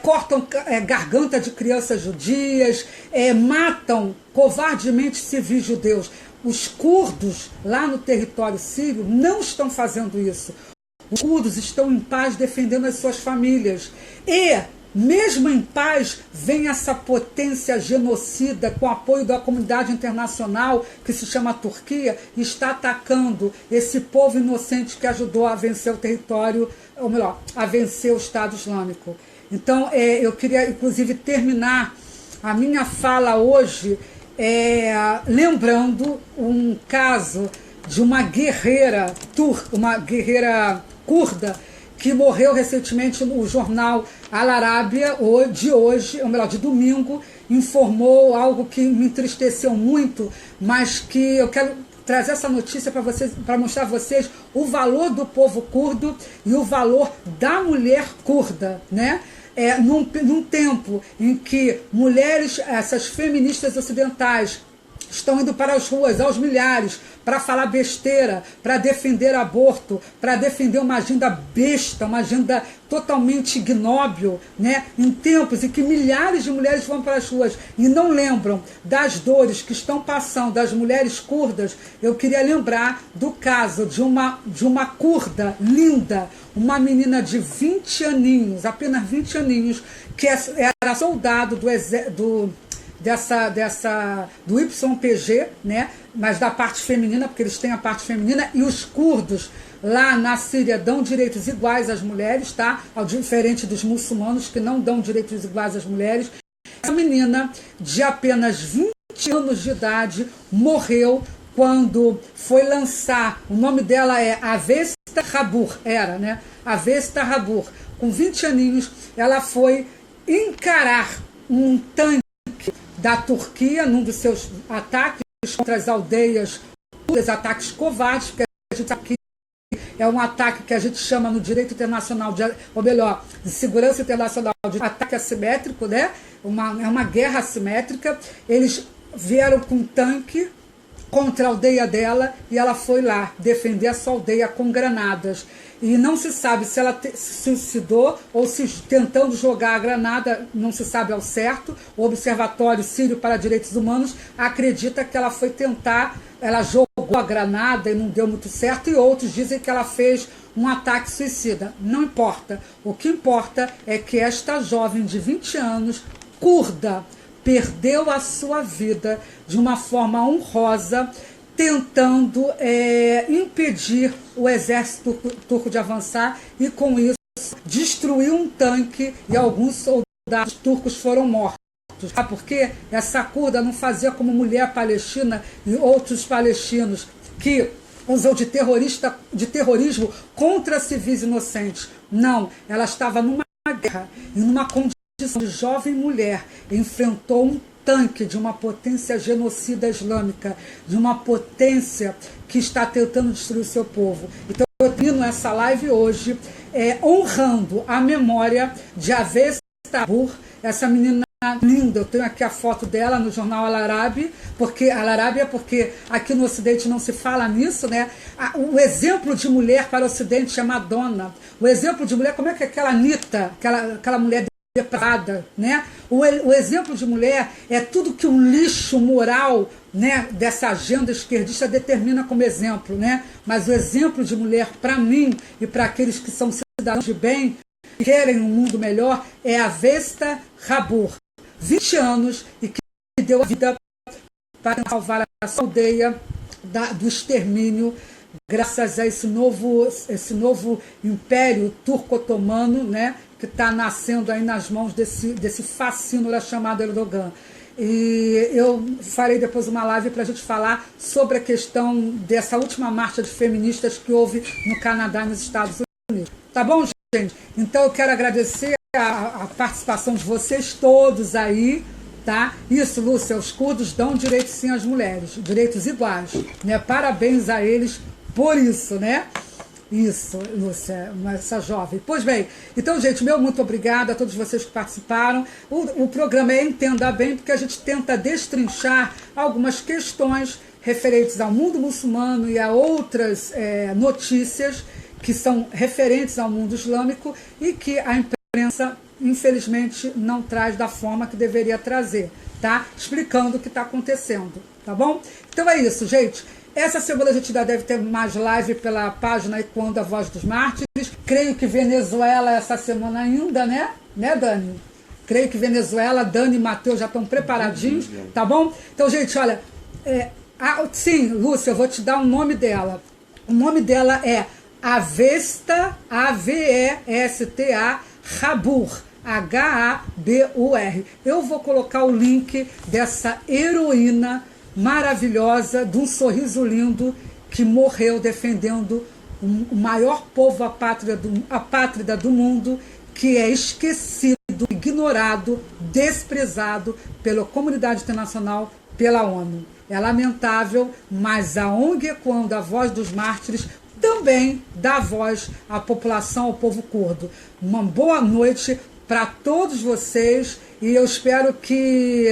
cortam garganta de crianças judias, matam covardemente civis judeus. Os curdos lá no território sírio não estão fazendo isso. Os curdos estão em paz defendendo as suas famílias. E, mesmo em paz, vem essa potência genocida com apoio da comunidade internacional, que se chama Turquia, e está atacando esse povo inocente que ajudou a vencer o território, ou melhor, a vencer o Estado Islâmico. Então, eu queria, inclusive, terminar a minha fala hoje lembrando um caso de uma guerreira turca, uma guerreira curda, que morreu recentemente. No jornal Al Arábia, de hoje, ou melhor, de domingo, informou algo que me entristeceu muito, mas que eu quero trazer essa notícia para vocês, para mostrar a vocês o valor do povo curdo e o valor da mulher curda, né? Num tempo em que mulheres, essas feministas ocidentais, estão indo para as ruas aos milhares para falar besteira, para defender aborto, para defender uma agenda besta, uma agenda totalmente ignóbil, né? Em tempos em que milhares de mulheres vão para as ruas e não lembram das dores que estão passando das mulheres curdas, eu queria lembrar do caso de uma curda linda, uma menina de 20 aninhos, apenas 20 aninhos, que era soldado do YPG, né? Mas da parte feminina, porque eles têm a parte feminina, e os curdos lá na Síria dão direitos iguais às mulheres, tá? Diferente dos muçulmanos, que não dão direitos iguais às mulheres. Essa menina de apenas 20 anos de idade morreu quando foi lançar, o nome dela é Avesta Rabur, né? Avesta Rabur. Com 20 aninhos, ela foi encarar um tanque da Turquia num dos seus ataques contra as aldeias, ataques covardes, porque a gente sabe que é um ataque que a gente chama no direito internacional, ou melhor, de segurança internacional, de ataque assimétrico, né? É uma guerra assimétrica. Eles vieram com um tanque contra a aldeia dela e ela foi lá defender a sua aldeia com granadas. E não se sabe se ela se suicidou ou se tentando jogar a granada, não se sabe ao certo. O Observatório Sírio para Direitos Humanos acredita que ela foi tentar, ela jogou a granada e não deu muito certo, e outros dizem que ela fez um ataque suicida. Não importa. O que importa é que esta jovem de 20 anos, curda, perdeu a sua vida de uma forma honrosa, tentando impedir o exército turco de avançar, e com isso destruiu um tanque e alguns soldados turcos foram mortos. Sabe por quê? Essa curda não fazia como mulher palestina e outros palestinos que usam de terrorismo contra civis inocentes. Não, ela estava numa guerra e numa condição de jovem mulher, enfrentou um tanque de uma potência genocida islâmica, de uma potência que está tentando destruir o seu povo. Então eu termino essa live hoje honrando a memória de Avesta Rabur, essa menina linda. Eu tenho aqui a foto dela no jornal Al Arábia, porque aqui no Ocidente não se fala nisso, né? O exemplo de mulher para o Ocidente é Madonna. O exemplo de mulher, como é que aquela Anitta, aquela mulher depravada, né? O exemplo de mulher é tudo que um lixo moral, né, dessa agenda esquerdista determina como exemplo, né? Mas o exemplo de mulher, para mim e para aqueles que são cidadãos de bem e querem um mundo melhor, é Avesta Rabur, 20 anos, e que deu a vida para salvar a sua aldeia do extermínio, graças a esse novo império turco-otomano, né, que está nascendo aí nas mãos desse fascínora chamado Erdogan. E eu farei depois uma live para a gente falar sobre a questão dessa última marcha de feministas que houve no Canadá e nos Estados Unidos. Tá bom, gente? Então eu quero agradecer a participação de vocês todos aí, tá? Isso, Lúcia, os curdos dão direitos sim às mulheres, direitos iguais, né? Parabéns a eles por isso, né? Isso, Lúcia, essa jovem. Pois bem, então, gente, meu muito obrigada a todos vocês que participaram. O programa é Entenda Bem, porque a gente tenta destrinchar algumas questões referentes ao mundo muçulmano e a outras notícias que são referentes ao mundo islâmico e que a imprensa, infelizmente, não traz da forma que deveria trazer, tá? Explicando o que está acontecendo, tá bom? Então é isso, gente. Essa semana a gente ainda deve ter mais live pela página Ecoando a Voz dos Mártires. Creio que Venezuela essa semana ainda, né? Né, Dani? Creio que Venezuela, Dani e Matheus já estão preparadinhos, tá bom? Então, gente, olha... sim, Lúcia, eu vou te dar o nome dela. O nome dela é Avesta, A-V-E-S-T-A, Habur, H-A-B-U-R. Eu vou colocar o link dessa heroína maravilhosa, de um sorriso lindo, que morreu defendendo o maior povo apátrida do mundo, que é esquecido, ignorado, desprezado pela comunidade internacional, pela ONU. É lamentável, mas a ONG Ecoando a Voz dos Mártires também dá voz à população, ao povo curdo. Uma boa noite para todos vocês e eu espero que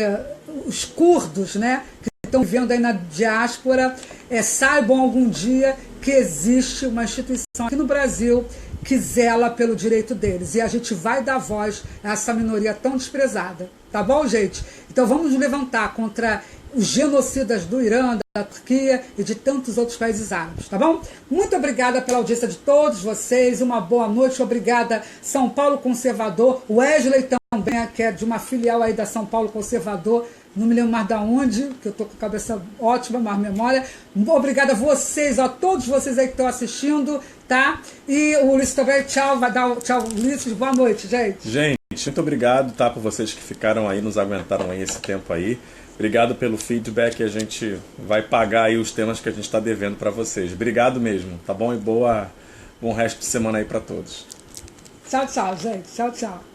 os curdos, né, que estão vivendo aí na diáspora, saibam algum dia que existe uma instituição aqui no Brasil que zela pelo direito deles. E a gente vai dar voz a essa minoria tão desprezada. Tá bom, gente? Então vamos nos levantar contra os genocidas do Irã, da Turquia e de tantos outros países árabes, tá bom? Muito obrigada pela audiência de todos vocês, uma boa noite, obrigada São Paulo Conservador, Wesley também, que é de uma filial aí da São Paulo Conservador, não me lembro mais de onde, que eu tô com a cabeça ótima, mais memória. Obrigada a vocês, a todos vocês aí que estão assistindo, tá? E o Ulisses também, tchau, vai dar tchau, Ulisses, boa noite, gente. Gente, muito obrigado, tá, por vocês que ficaram aí, nos aguentaram aí esse tempo aí. Obrigado pelo feedback, a gente vai pagar aí os temas que a gente está devendo para vocês. Obrigado mesmo, tá bom? E bom resto de semana aí para todos. Tchau, tchau, gente. Tchau, tchau.